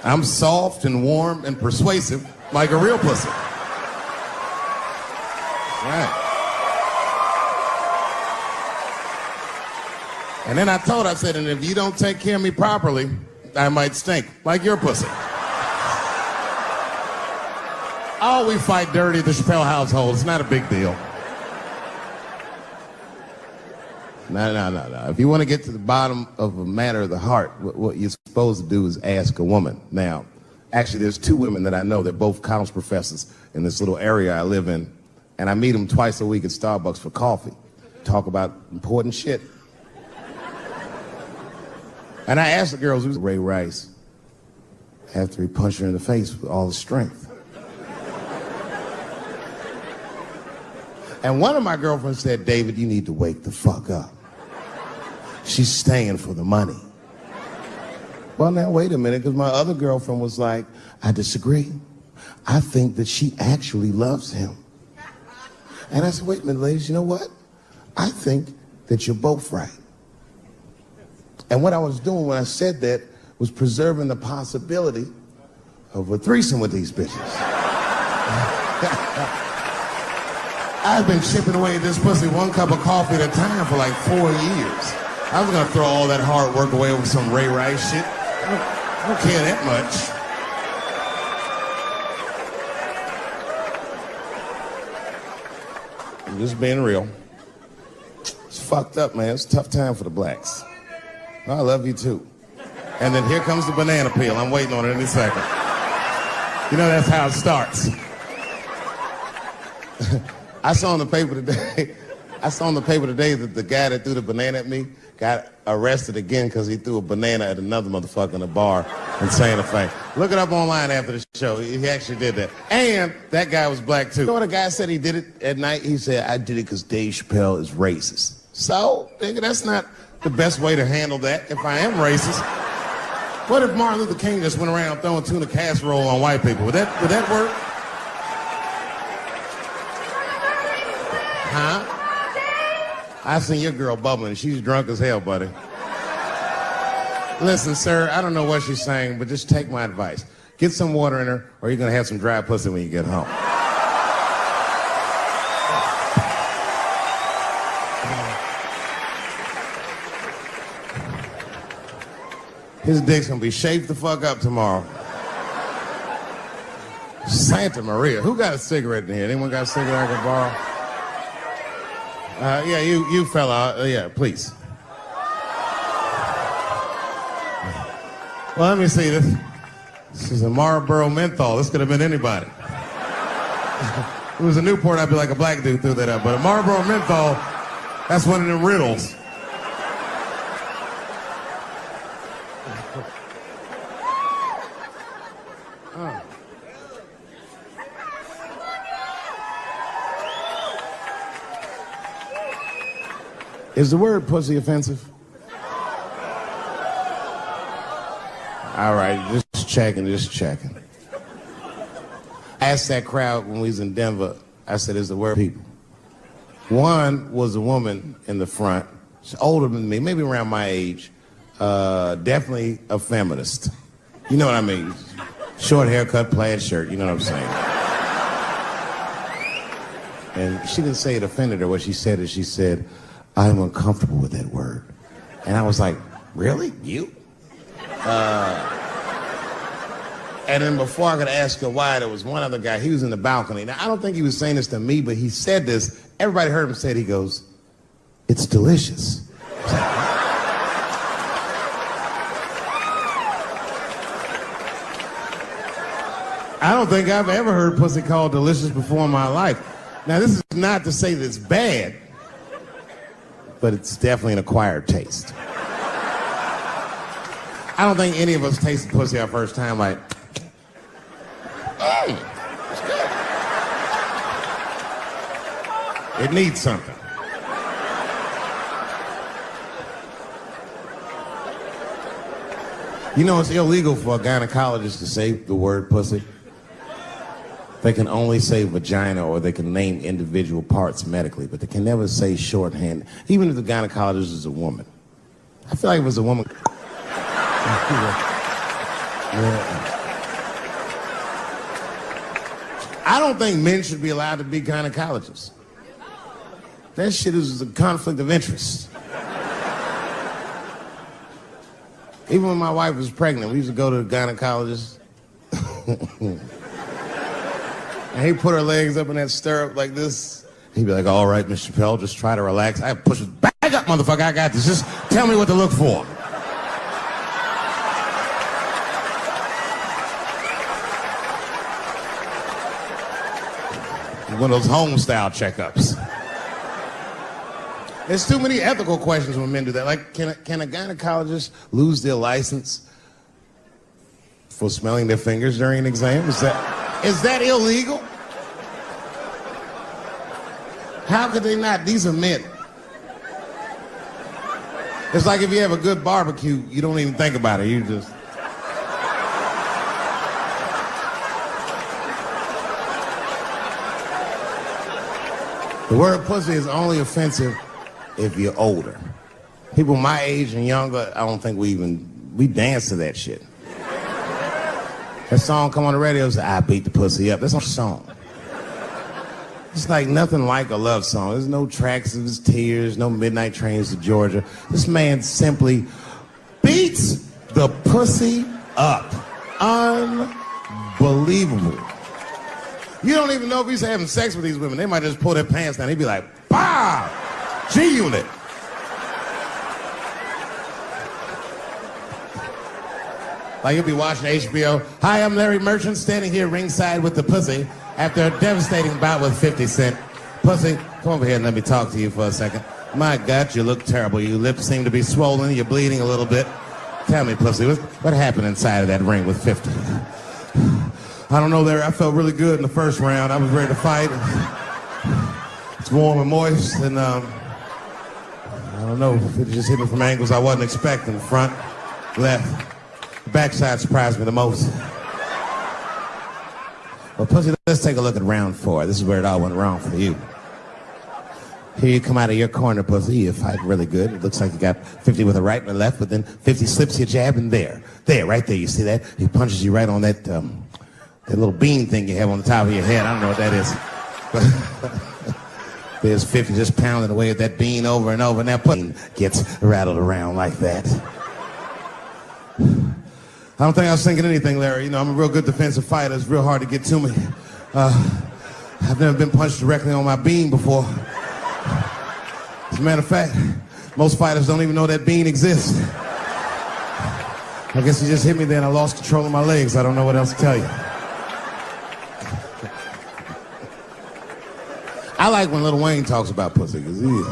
[SPEAKER 3] I'm soft and warm and persuasive like a real pussy. Right. And then I told her, I said, and if you don't take care of me properly, I might stink like your pussy. Oh, we fight dirty at the Chappelle household. It's not a big deal. No. If you want to get to the bottom of a matter of the heart, what you're supposed to do is ask a woman. Now, actually, there's two women that I know. They're both college professors in this little area I live in. And I meet them twice a week at Starbucks for coffee. Talk about important shit. And I asked the girls, who's Ray Rice? After he punched her in the face with all his strength. And one of my girlfriends said, David, you need to wake the fuck up. She's staying for the money. Well, now, wait a minute, because my other girlfriend was like, I disagree. I think that she actually loves him. And I said, wait a minute, ladies, you know what? I think that you're both right. And what I was doing when I said that was preserving the possibility of a threesome with these bitches. I've been chipping away at this pussy one cup of coffee at a time for like 4 years. I was gonna throw all that hard work away with some Ray Rice shit. I don't care that much. I'm just being real. It's fucked up, man. It's a tough time for the blacks. I love you too. And then here comes the banana peel. I'm waiting on it any second. You know that's how it starts. I saw in the paper today that the guy that threw the banana at me got arrested again because he threw a banana at another motherfucker in a bar in Santa Fe. Look it up online after the show. He actually did that. And that guy was black too. You know what a guy said he did it at night? He said, I did it because Dave Chappelle is racist. So, nigga, that's not the best way to handle that if I am racist. What if Martin Luther King just went around throwing tuna casserole on white people? Would that work? Huh? I seen your girl bubbling. She's drunk as hell, buddy. Listen, sir, I don't know what she's saying, but just take my advice. Get some water in her, or you're gonna have some dry pussy when you get home. His dick's gonna be shaped the fuck up tomorrow. Santa Maria. Who got a cigarette in here? Anyone got a cigarette I can borrow? Yeah, you fella. Yeah, please. Well, let me see this. This is a Marlboro menthol. This could have been anybody. If it was a Newport, I'd be like a black dude threw that up. But a Marlboro menthol, that's one of them riddles. Is the word pussy offensive? All right, just just checking. I asked that crowd when we was in Denver, I said, is the word people? One was a woman in the front. She's older than me, maybe around my age. Definitely a feminist. You know what I mean? Short haircut, plaid shirt, you know what I'm saying? And she didn't say it offended her. What she said is she said, I'm uncomfortable with that word. And I was like, really? You? And then before I could ask her why, there was one other guy. He was in the balcony. Now, I don't think he was saying this to me, but he said this. Everybody heard him say it. He goes, it's delicious. I don't think I've ever heard pussy called delicious before in my life. Now, this is not to say that it's bad, but it's definitely an acquired taste. I don't think any of us tasted pussy our first time like, oh, it's good. It needs something. You know, it's illegal for a gynecologist to say the word pussy. They can only say vagina, or they can name individual parts medically, but they can never say shorthand, even if the gynecologist is a woman. I feel like if it was a woman... I don't think men should be allowed to be gynecologists. That shit is a conflict of interest. Even when my wife was pregnant, we used to go to the gynecologist. And he'd put her legs up in that stirrup like this. He'd be like, all right, Miss Chappelle, just try to relax. I push it back up, motherfucker, I got this. Just tell me what to look for. One of those home-style checkups. There's too many ethical questions when men do that. Like, can a gynecologist lose their license for smelling their fingers during an exam? Is that illegal? How could they not? These are men. It's like if you have a good barbecue, you don't even think about it. You just... The word pussy is only offensive if you're older. People my age and younger, I don't think we dance to that shit. That song come on the radio, say, I beat the pussy up. That's not a song. It's like nothing like a love song. There's no tracks of his tears, no midnight trains to Georgia. This man simply beats the pussy up. Unbelievable. You don't even know if he's having sex with these women. They might just pull their pants down. He'd be like, bah! G-Unit. Like you'll be watching HBO. Hi, I'm Larry Merchant, standing here ringside with the pussy after a devastating bout with 50 Cent. Pussy, come over here and let me talk to you for a second. My God, you look terrible. Your lips seem to be swollen. You're bleeding a little bit. Tell me, pussy, what happened inside of that ring with 50? I don't know, Larry. I felt really good in the first round. I was ready to fight. It's warm and moist, and I don't know. It just hit me from angles I wasn't expecting. Front, left. The backside surprised me the most. Well, pussy, let's take a look at round 4. This is where it all went wrong for you. Here you come out of your corner, pussy. You're fighting really good. It looks like you got 50 with a right and a left, but then 50 slips your jab, and there, right there. You see that? He punches you right on that little bean thing you have on the top of your head. I don't know what that is. There's 50 just pounding away at that bean over and over, and that pussy gets rattled around like that. I don't think I was thinking anything, Larry. You know, I'm a real good defensive fighter. It's real hard to get to me. I've never been punched directly on my bean before. As a matter of fact, most fighters don't even know that bean exists. I guess he just hit me there and I lost control of my legs. I don't know what else to tell you. I like when Lil Wayne talks about pussy, because Lil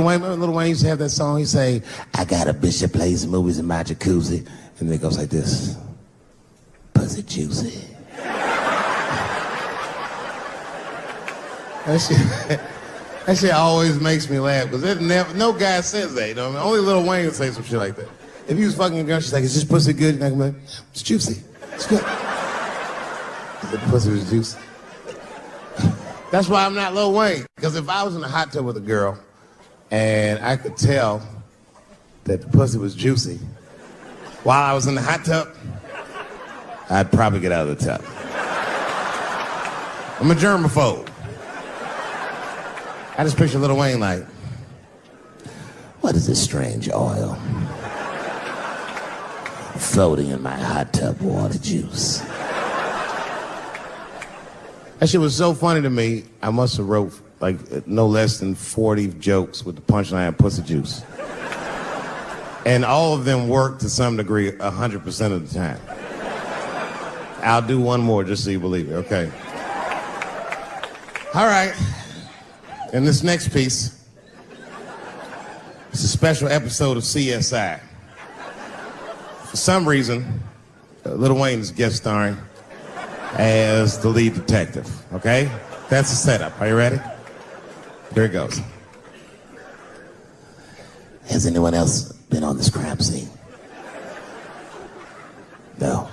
[SPEAKER 3] Wayne used to have that song. He say, I got a bitch that plays movies in my jacuzzi. And then it goes like this. Pussy juicy. That shit always makes me laugh, because no guy says that, you know what I mean? Only Lil Wayne would say some shit like that. If you was fucking a girl, she's like, is this pussy good? And I'm like, it's juicy. It's good. The pussy was juicy. That's why I'm not Lil Wayne. Because if I was in a hot tub with a girl and I could tell that the pussy was juicy while I was in the hot tub, I'd probably get out of the tub. I'm a germaphobe. I just picture Lil Wayne like, what is this strange oil floating in my hot tub water juice? That shit was so funny to me, I must have wrote like no less than 40 jokes with the punchline pussy juice. And all of them worked to some degree 100% of the time. I'll do one more just so you believe it, okay? All right, and this next piece, it's a special episode of CSI. For some reason, Lil Wayne is guest starring as the lead detective, okay? That's the setup. Are you ready? Here it goes. Has anyone else been on this crime scene? No.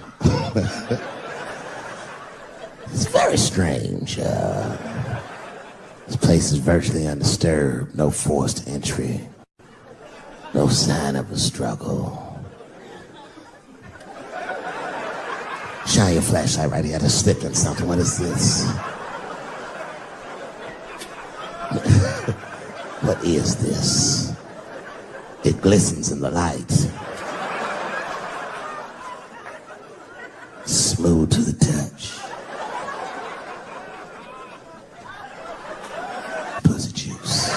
[SPEAKER 3] It's very strange. This place is virtually undisturbed. No forced entry. No sign of a struggle. Shine your flashlight right here. I just slipped in something. What is this? What is this? It glistens in the light. Smooth to the touch. Pussy juice.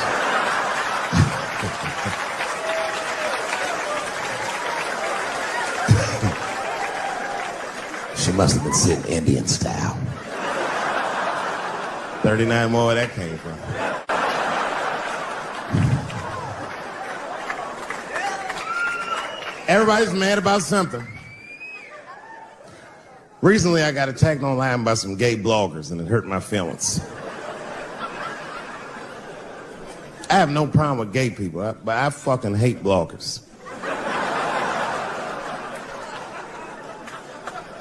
[SPEAKER 3] She must have been sitting Indian style. 39 more where that came from. Everybody's mad about something. Recently, I got attacked online by some gay bloggers, and it hurt my feelings. I have no problem with gay people, but I fucking hate bloggers.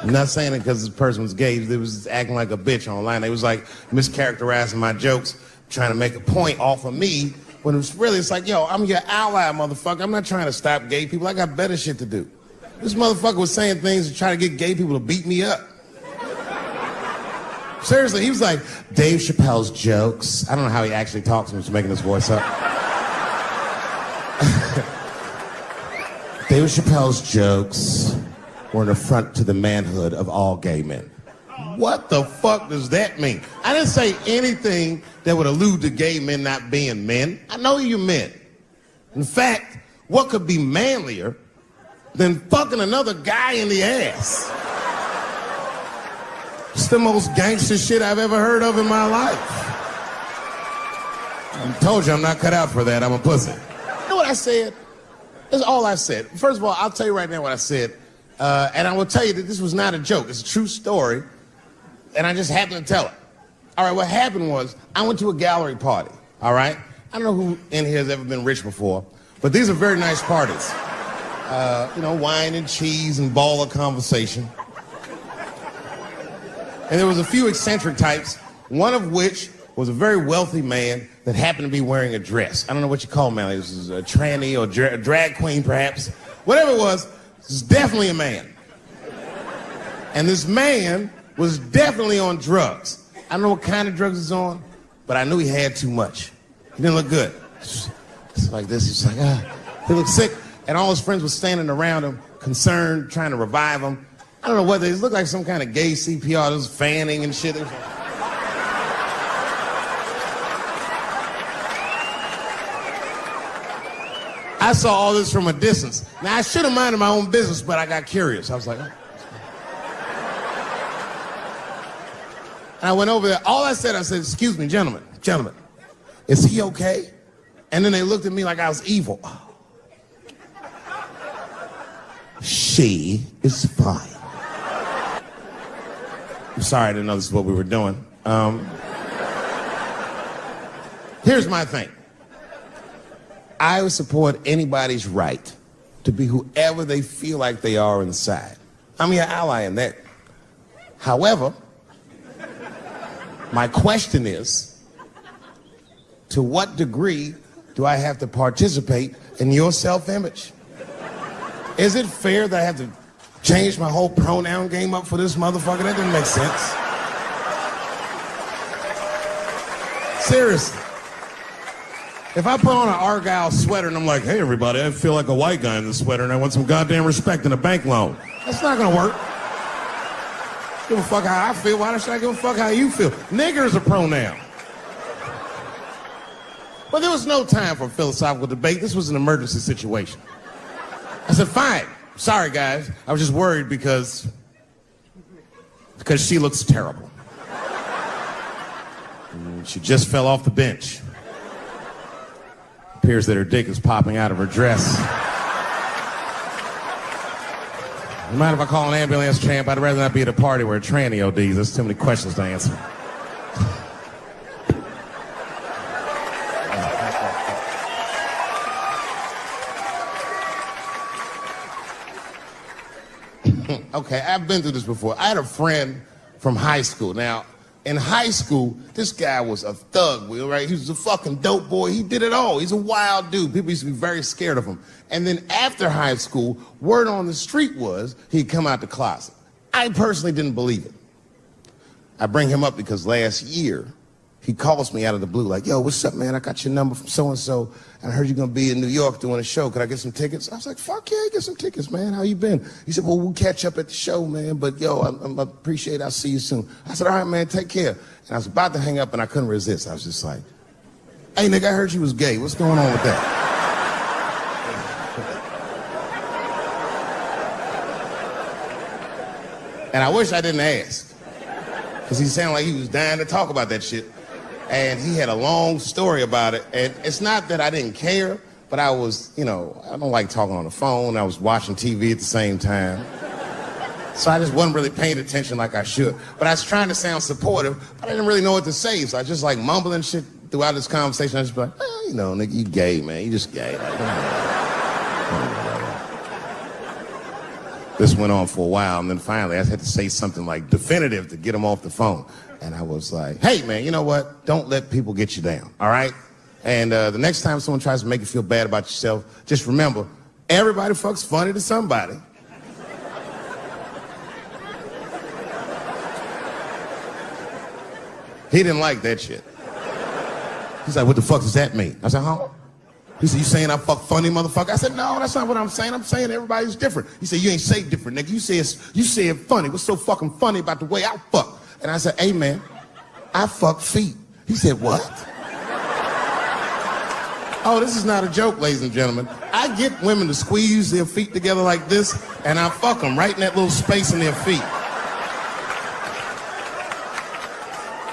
[SPEAKER 3] I'm not saying it because this person was gay. They was acting like a bitch online. They was like mischaracterizing my jokes, trying to make a point off of me, when it was really, it's like, yo, I'm your ally, motherfucker. I'm not trying to stop gay people. I got better shit to do. This motherfucker was saying things to try to get gay people to beat me up. Seriously, he was like, Dave Chappelle's jokes. I don't know how he actually talks when he's making his voice up. Dave Chappelle's jokes were an affront to the manhood of all gay men. What the fuck does that mean? I didn't say anything that would allude to gay men not being men. I know you men. In fact, what could be manlier than fucking another guy in the ass? It's the most gangster shit I've ever heard of in my life. I told you I'm not cut out for that. I'm a pussy. You know what I said? That's all I said. First of all, I'll tell you right now what I said. And I will tell you that this was not a joke. It's a true story. And I just happened to tell it. All right, what happened was I went to a gallery party, all right? I don't know who in here has ever been rich before, but these are very nice parties. You know, wine and cheese and baller conversation. And there was a few eccentric types, one of which was a very wealthy man that happened to be wearing a dress. I don't know what you call him, man. This is a tranny or a drag queen, perhaps. Whatever it was definitely a man. And this man was definitely on drugs. I don't know what kind of drugs he's on, but I knew he had too much. He didn't look good. It's like this, he's like, he looked sick. And all his friends were standing around him, concerned, trying to revive him. I don't know whether it looked like some kind of gay CPR. There was fanning and shit. I saw all this from a distance. Now, I should have minded my own business, but I got curious. I was like, oh. And I went over there. All I said, excuse me, gentlemen, is he okay? And then they looked at me like I was evil. She is fine. I'm sorry, I didn't know this is what we were doing. Here's my thing. I would support anybody's right to be whoever they feel like they are inside. I'm your ally in that. However, my question is, to what degree do I have to participate in your self-image? Is it fair that I have to change my whole pronoun game up for this motherfucker? That doesn't make sense. Seriously. If I put on an Argyle sweater and I'm like, hey everybody, I feel like a white guy in this sweater and I want some goddamn respect and a bank loan. That's not gonna work. Give a fuck how I feel. Why should I give a fuck how you feel? Nigger is a pronoun. But there was no time for philosophical debate. This was an emergency situation. I said, fine. Sorry, guys. I was just worried because she looks terrible. She just fell off the bench. Appears that her dick is popping out of her dress. You mind if I call an ambulance, champ? I'd rather not be at a party where a tranny ODs. There's too many questions to answer. Okay, I've been through this before. I had a friend from high school. Now, in high school, this guy was a thug, right? He was a fucking dope boy. He did it all. He's a wild dude. People used to be very scared of him. And then after high school, word on the street was he'd come out the closet. I personally didn't believe it. I bring him up because last year, he calls me out of the blue like, yo, what's up, man? I got your number from so-and-so, and I heard you're going to be in New York doing a show. Could I get some tickets? I was like, fuck yeah, get some tickets, man. How you been? He said, well, we'll catch up at the show, man, but yo, I appreciate it. I'll see you soon. I said, all right, man, take care. And I was about to hang up, and I couldn't resist. I was just like, hey, nigga, I heard you was gay. What's going on with that? And I wish I didn't ask, because he sounded like he was dying to talk about that shit. And he had a long story about it. And it's not that I didn't care, but I was, I don't like talking on the phone. I was watching TV at the same time. So I just wasn't really paying attention like I should. But I was trying to sound supportive, but I didn't really know what to say. So I just like mumbling shit throughout this conversation. I just be like, nigga, you gay, man. You just gay. This went on for a while, and then finally I had to say something like definitive to get him off the phone. And I was like, hey, man, you know what? Don't let people get you down, all right? And the next time someone tries to make you feel bad about yourself, just remember, everybody fucks funny to somebody. He didn't like that shit. He's like, what the fuck does that mean? I said, huh? He said, you saying I fuck funny, motherfucker? I said, no, that's not what I'm saying. I'm saying everybody's different. He said, you ain't say different, nigga. You say it funny. What's so fucking funny about the way I fuck? And I said, hey, man, I fuck feet. He said, what? Oh, this is not a joke, ladies and gentlemen. I get women to squeeze their feet together like this, and I fuck them right in that little space in their feet.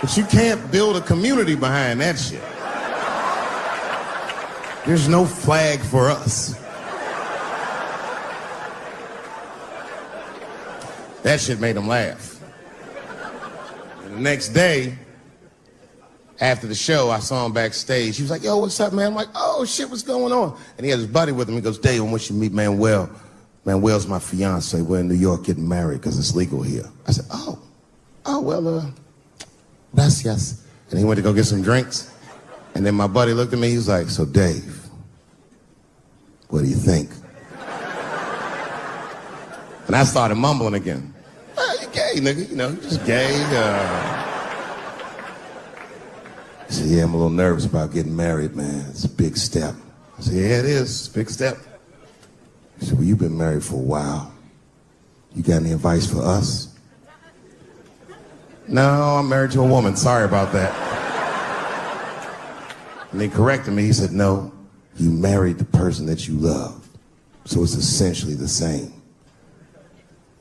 [SPEAKER 3] But you can't build a community behind that shit. There's no flag for us. That shit made him laugh. And the next day, after the show, I saw him backstage. He was like, yo, what's up, man? I'm like, oh, shit, what's going on? And he had his buddy with him. He goes, Dave, I want you to meet Manuel. Manuel's my fiance. We're in New York getting married because it's legal here. I said, well, gracias. And he went to go get some drinks. And then my buddy looked at me. He was like, so, Dave, what do you think? And I started mumbling again. You gay, nigga. You just gay. He said, yeah, I'm a little nervous about getting married, man. It's a big step. I said, yeah, it is. It's a big step. He said, well, you've been married for a while. You got any advice for us? No, I'm married to a woman. Sorry about that. And he corrected me. He said, no, you married the person that you love. So it's essentially the same.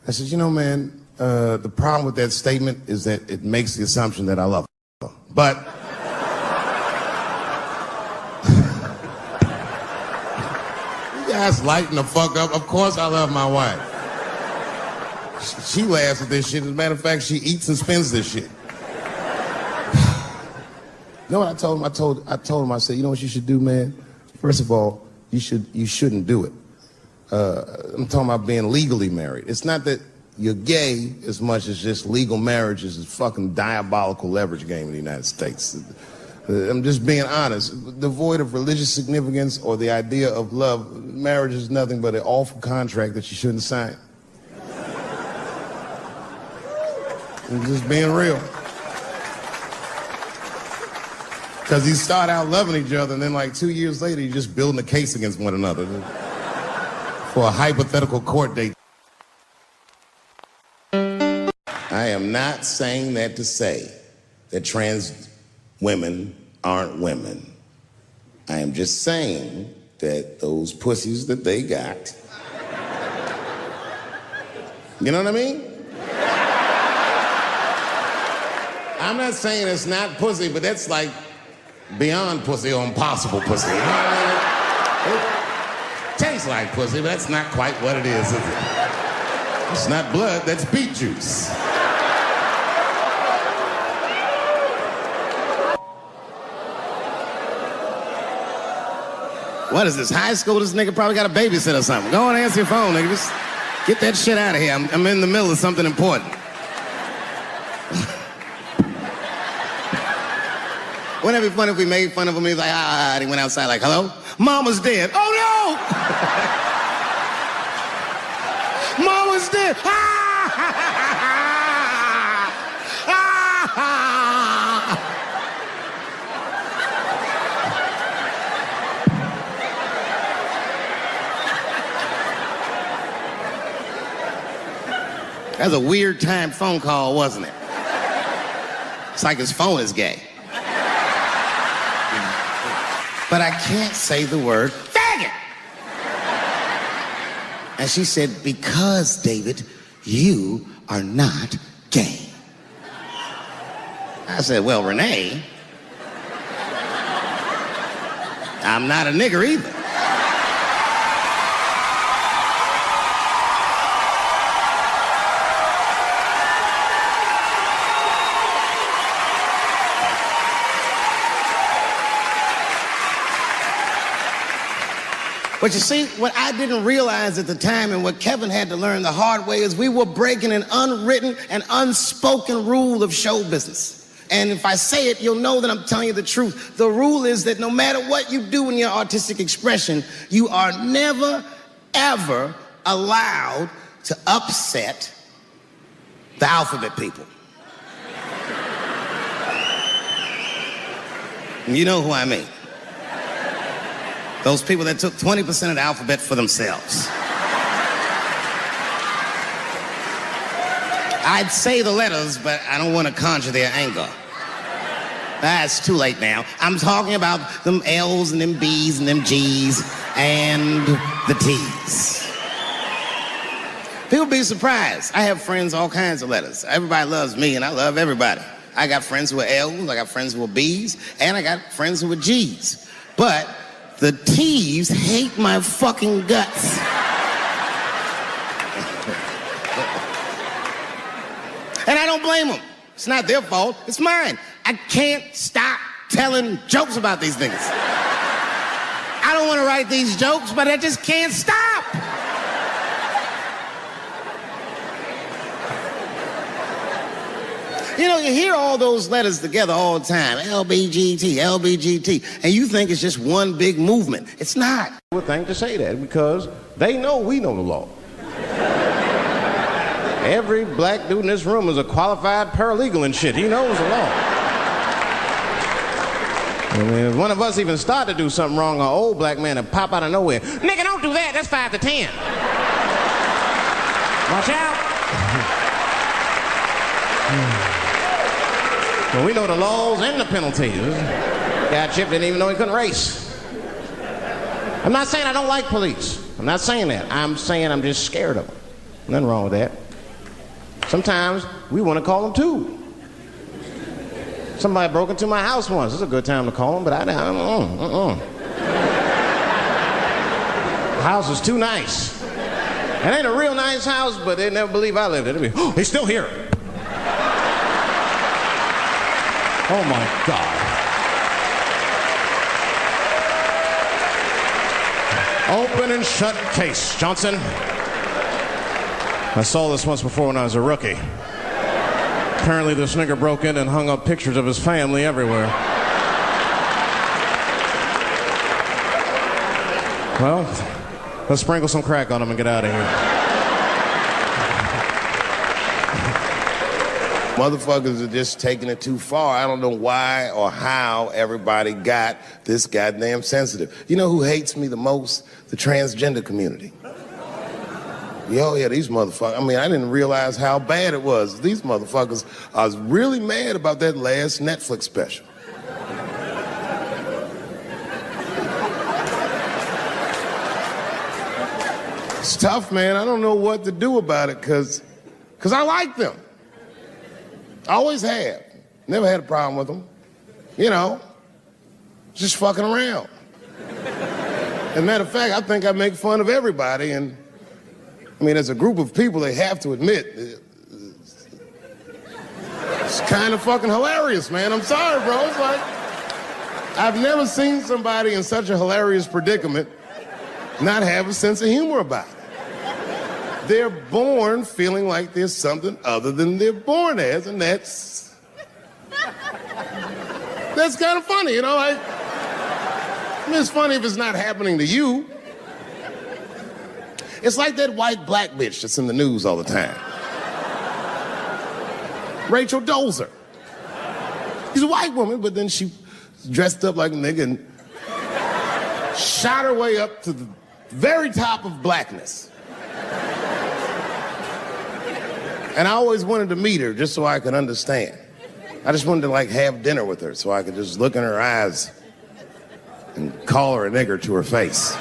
[SPEAKER 3] I said, man, the problem with that statement is that it makes the assumption that I love her. But you guys lighten the fuck up. Of course I love my wife. She laughs at this shit. As a matter of fact, she eats and spends this shit. You know what I told him? I told him, I said, you know what you should do, man? First of all, you shouldn't do it. I'm talking about being legally married. It's not that you're gay as much as just legal marriage is a fucking diabolical leverage game in the United States. I'm just being honest. Devoid of religious significance or the idea of love, marriage is nothing but an awful contract that you shouldn't sign. I'm just being real. Because you start out loving each other, and then like 2 years later, you're just building a case against one another for a hypothetical court date. I am not saying that to say that trans women aren't women. I am just saying that those pussies that they got, you know what I mean? I'm not saying it's not pussy, but that's like beyond pussy or impossible pussy. You know what I mean? It tastes like pussy, but that's not quite what it is it? It's not blood, that's beet juice.
[SPEAKER 1] What is this, high school? This nigga probably got a babysitter or something. Go and answer your phone, nigga. Just get that shit out of here. I'm in the middle of something important. Wouldn't it be funny if we made fun of him? He's like, and he went outside like, hello? Mama's dead. Oh, no! Mama's dead. That was a weird time phone call, wasn't it? It's like his phone is gay. But I can't say the word faggot. And she said, because, David, you are not gay. I said, well, Renee, I'm not a nigger either. But you see, what I didn't realize at the time and what Kevin had to learn the hard way is we were breaking an unwritten and unspoken rule of show business. And if I say it, you'll know that I'm telling you the truth. The rule is that no matter what you do in your artistic expression, you are never, ever allowed to upset the alphabet people. You know who I mean. Those people that took 20% of the alphabet for themselves. I'd say the letters, but I don't want to conjure their anger. It's too late now. I'm talking about them L's and them B's and them G's and the T's. People be surprised. I have friends, all kinds of letters. Everybody loves me and I love everybody. I got friends who are L's, I got friends who are B's, and I got friends who are G's. But the T's hate my fucking guts. And I don't blame them. It's not their fault, it's mine. I can't stop telling jokes about these things. I don't want to write these jokes, but I just can't stop. You know, you hear all those letters together all the time, LBGT, LBGT, and you think it's just one big movement. It's not.
[SPEAKER 3] I would think to say that because they know we know the law. Every black dude in this room is a qualified paralegal and shit. He knows the law. I mean, if one of us even start to do something wrong, an old black man will pop out of nowhere. Nigga, don't do that. That's 5 to 10. Watch out. Well, we know the laws and the penalties. Guy Chip didn't even know he couldn't race. I'm not saying I don't like police. I'm not saying that. I'm saying I'm just scared of them. Nothing wrong with that. Sometimes we want to call them too. Somebody broke into my house once. It's a good time to call them, but I don't. The house is too nice. It ain't a real nice house, but they never believe I lived in it. They'd be, oh, he's still here. Oh my God.
[SPEAKER 5] Open and shut case, Johnson. I saw this once before when I was a rookie. Apparently this nigger broke in and hung up pictures of his family everywhere. Well, let's sprinkle some crack on him and get out of here.
[SPEAKER 3] Motherfuckers are just taking it too far. I don't know why or how everybody got this goddamn sensitive. You know who hates me the most? The transgender community. Yo, yeah, these motherfuckers. I mean, I didn't realize how bad it was. These motherfuckers are really mad about that last Netflix special. It's tough, man. I don't know what to do about it because I like them. I always have. Never had a problem with them. You know, just fucking around. As a matter of fact, I think I make fun of everybody. And I mean, as a group of people, they have to admit, it's kind of fucking hilarious, man. I'm sorry, bro. It's like, I've never seen somebody in such a hilarious predicament not have a sense of humor about it. They're born feeling like there's something other than they're born as, and that's kind of funny, you know? I mean, it's funny if it's not happening to you. It's like that white black bitch that's in the news all the time. Rachel Dolezal. She's a white woman, but then she dressed up like a nigga and shot her way up to the very top of blackness. And I always wanted to meet her just so I could understand. I just wanted to like have dinner with her so I could just look in her eyes and call her a nigger to her face.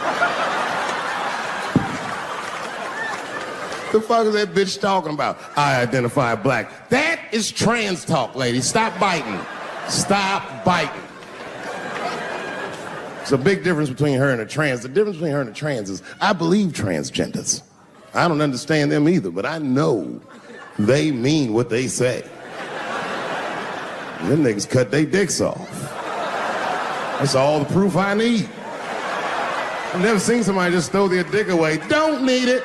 [SPEAKER 3] The fuck is that bitch talking about? I identify black. That is trans talk, lady. Stop biting. Stop biting. There's a big difference between her and a trans. The difference between her and a trans is I believe transgenders. I don't understand them either, but I know they mean what they say. Them niggas cut their dicks off. That's all the proof I need. I've never seen somebody just throw their dick away. Don't need it.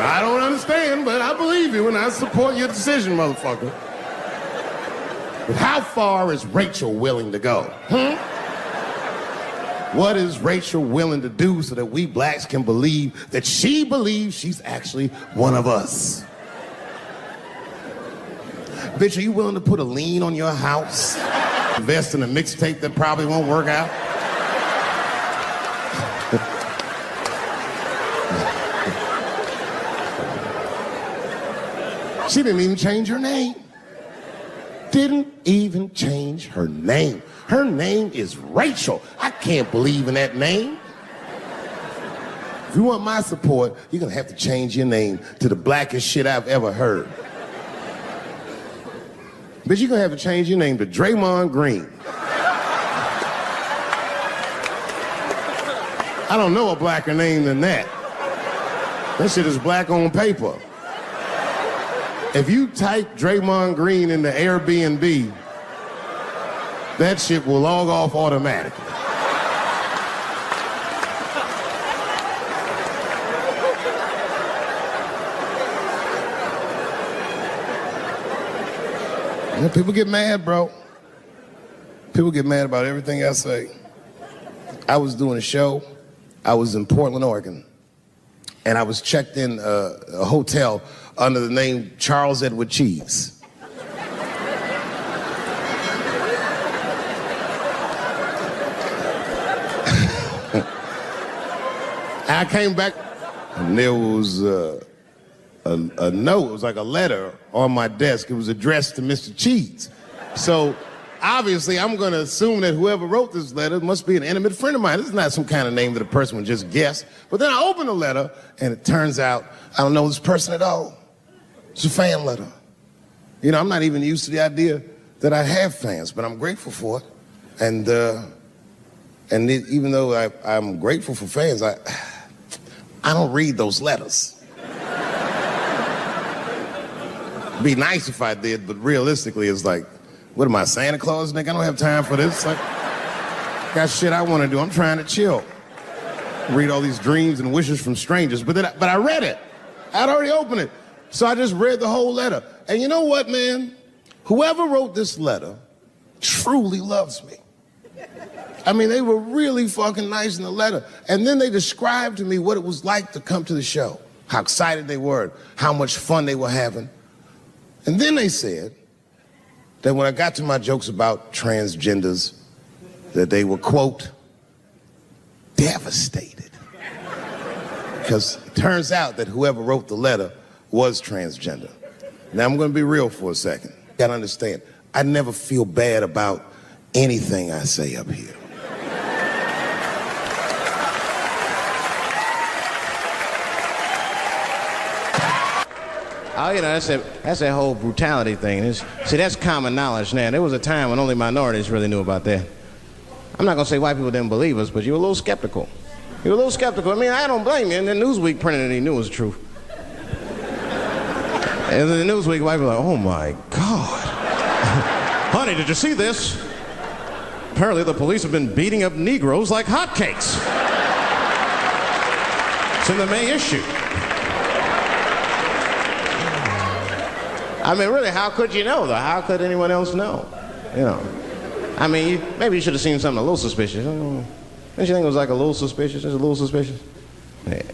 [SPEAKER 3] I don't understand, but I believe you and I support your decision, motherfucker. But how far is Rachel willing to go? What is Rachel willing to do so that we blacks can believe that she believes she's actually one of us? Bitch, are you willing to put a lien on your house? Invest in a mixtape that probably won't work out? She didn't even change her name. Didn't even change her name. Her name is Rachel. I can't believe in that name. If you want my support, you're gonna have to change your name to the blackest shit I've ever heard. Bitch, you're gonna have to change your name to Draymond Green. I don't know a blacker name than that. That shit is black on paper. If you type Draymond Green into Airbnb, that shit will log off automatically. Yeah, people get mad, bro. People get mad about everything I say. I was doing a show. I was in Portland, Oregon. And I was checked in a hotel under the name Charles Edward Cheese. I came back and there was a note. It was like a letter on my desk. It was addressed to Mr. Cheese. So obviously I'm going to assume that whoever wrote this letter must be an intimate friend of mine. This is not some kind of name that a person would just guess. But then I open the letter and it turns out I don't know this person at all. It's a fan letter. You know, I'm not even used to the idea that I have fans, but I'm grateful for it. And even though I'm grateful for fans, I don't read those letters. It'd be nice if I did, but realistically, it's like, What am I, Santa Claus, nigga? I don't have time for this. Like, got shit I want to do. I'm trying to chill. Read all these dreams and wishes from strangers. But I read it. I'd already opened it. So I just read the whole letter. And you know what, man? Whoever wrote this letter truly loves me. I mean, they were really fucking nice in the letter. And then they described to me what it was like to come to the show, how excited they were, how much fun they were having. And then they said that when I got to my jokes about transgenders, that they were, quote, devastated. Because it turns out that whoever wrote the letter was transgender. Now, I'm going to be real for a second. You got to understand, I never feel bad about anything I say up here.
[SPEAKER 5] Oh, you know, that's that whole brutality thing. See, that's common knowledge now. There was a time when only minorities really knew about that. I'm not going to say white people didn't believe us, but you were a little skeptical. You were a little skeptical. I mean, I don't blame you. And then Newsweek printed it, he knew it was the truth. And then the Newsweek, white people were like, oh my God. Honey, did you see this? Apparently the police have been beating up Negroes like hotcakes. It's in the May issue. I mean, really, how could you know, though? How could anyone else know? You know. I mean, maybe you should have seen something a little suspicious. Don't you think it was like a little suspicious? Just a little suspicious?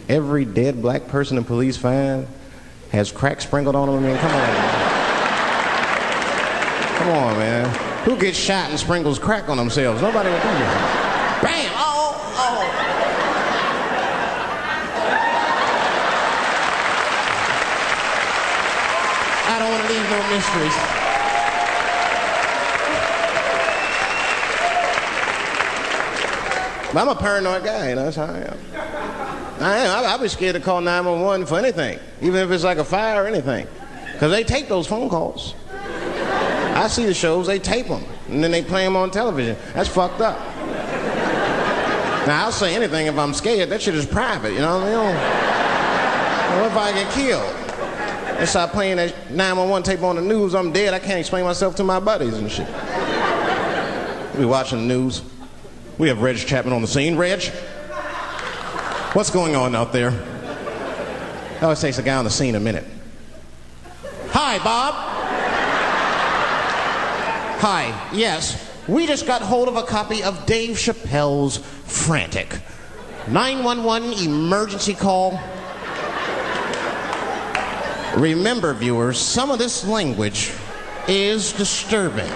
[SPEAKER 5] Every dead black person the police find has crack sprinkled on them. I mean, come on, man. Come on, man. Who gets shot and sprinkles crack on themselves? Nobody would do that. Bam! Oh! I don't want to leave no mysteries. But I'm a paranoid guy, you know, that's how I am. I'd be scared to call 911 for anything, even if it's like a fire or anything. Because they tape those phone calls. I see the shows, they tape them, and then they play them on television. That's fucked up. Now, I'll say anything if I'm scared. That shit is private, you know what I mean? What if I get killed? They start playing that 911 tape on the news, I'm dead, I can't explain myself to my buddies and shit. We watching the news. We have Reg Chapman on the scene. Reg, what's going on out there? It always takes a guy on the scene a minute. Hi, Bob. Hi, yes. We just got hold of a copy of Dave Chappelle's Frantic. 911 emergency call. Remember, viewers, some of this language is disturbing.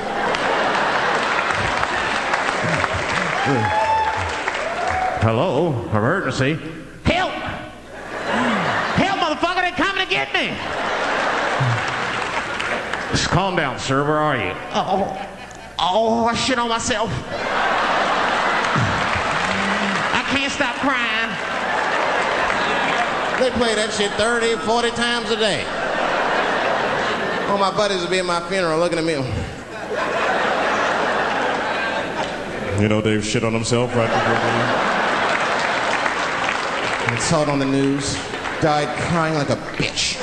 [SPEAKER 6] Hello, emergency.
[SPEAKER 7] Help! Help, motherfucker, they're coming to get me!
[SPEAKER 6] Just calm down, sir. Where are you?
[SPEAKER 7] Oh, I shit on myself. I can't stop crying.
[SPEAKER 5] They play that shit 30, 40 times a day. All my buddies will be at my funeral looking at me.
[SPEAKER 6] You know Dave shit on himself right before
[SPEAKER 5] I saw it on the news. Died crying like a bitch.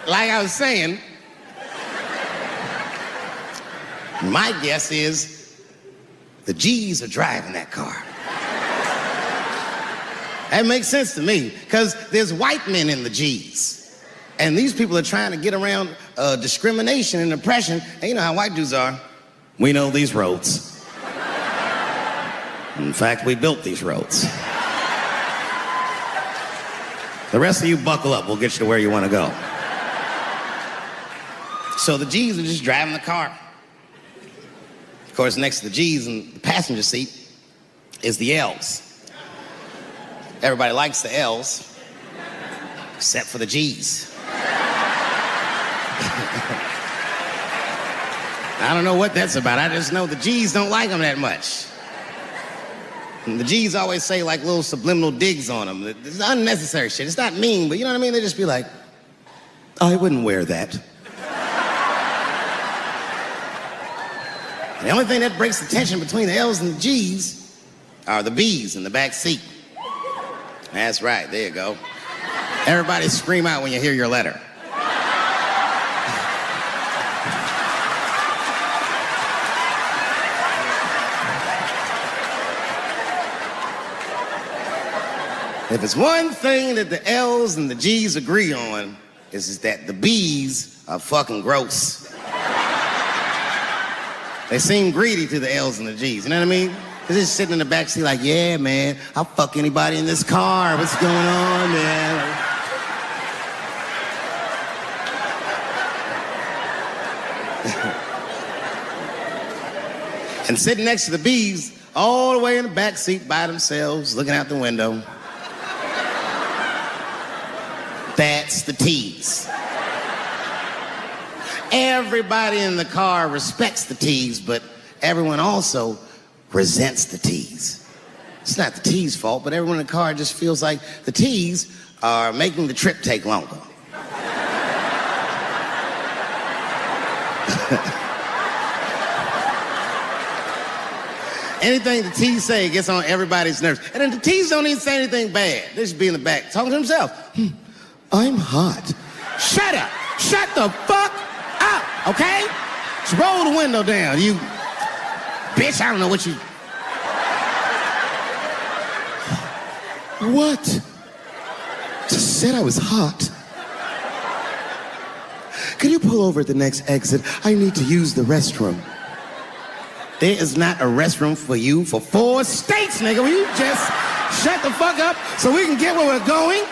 [SPEAKER 1] Like I was saying, my guess is the G's are driving that car. That makes sense to me, because there's white men in the G's. And these people are trying to get around discrimination and oppression. And you know how white dudes are. We know these roads. In fact, we built these roads. The rest of you buckle up. We'll get you to where you want to go. So the G's are just driving the car. Of course, next to the G's in the passenger seat is the L's. Everybody likes the L's, except for the G's. I don't know what that's about. I just know the G's don't like them that much. And the G's always say like little subliminal digs on them. It's unnecessary shit. It's not mean, but you know what I mean? They just be like, oh, I wouldn't wear that. And the only thing that breaks the tension between the L's and the G's
[SPEAKER 5] are the bees in the back seat. That's right, there you go. Everybody scream out when you hear your letter. If it's one thing that the L's and the G's agree on, is that the B's are fucking gross. They seem greedy to the L's and the G's, you know what I mean? They're just sitting in the backseat like, yeah, man, I'll fuck anybody in this car. What's going on, man? And sitting next to the B's, all the way in the backseat by themselves, looking out the window. That's the T's. Everybody in the car respects the T's, but everyone also resents the T's. It's not the T's' fault, but everyone in the car just feels like the T's are making the trip take longer. Anything the T's say gets on everybody's nerves. And then the T's don't even say anything bad. They just be in the back talking to themselves. I'm hot. Shut up. Shut the fuck up, okay? Just roll the window down, you bitch. I don't know what you... What? Just said I was hot. Can you pull over at the next exit? I need to use the restroom. There is not a restroom for you for 4 states, nigga. Will you just shut the fuck up so we can get where we're going?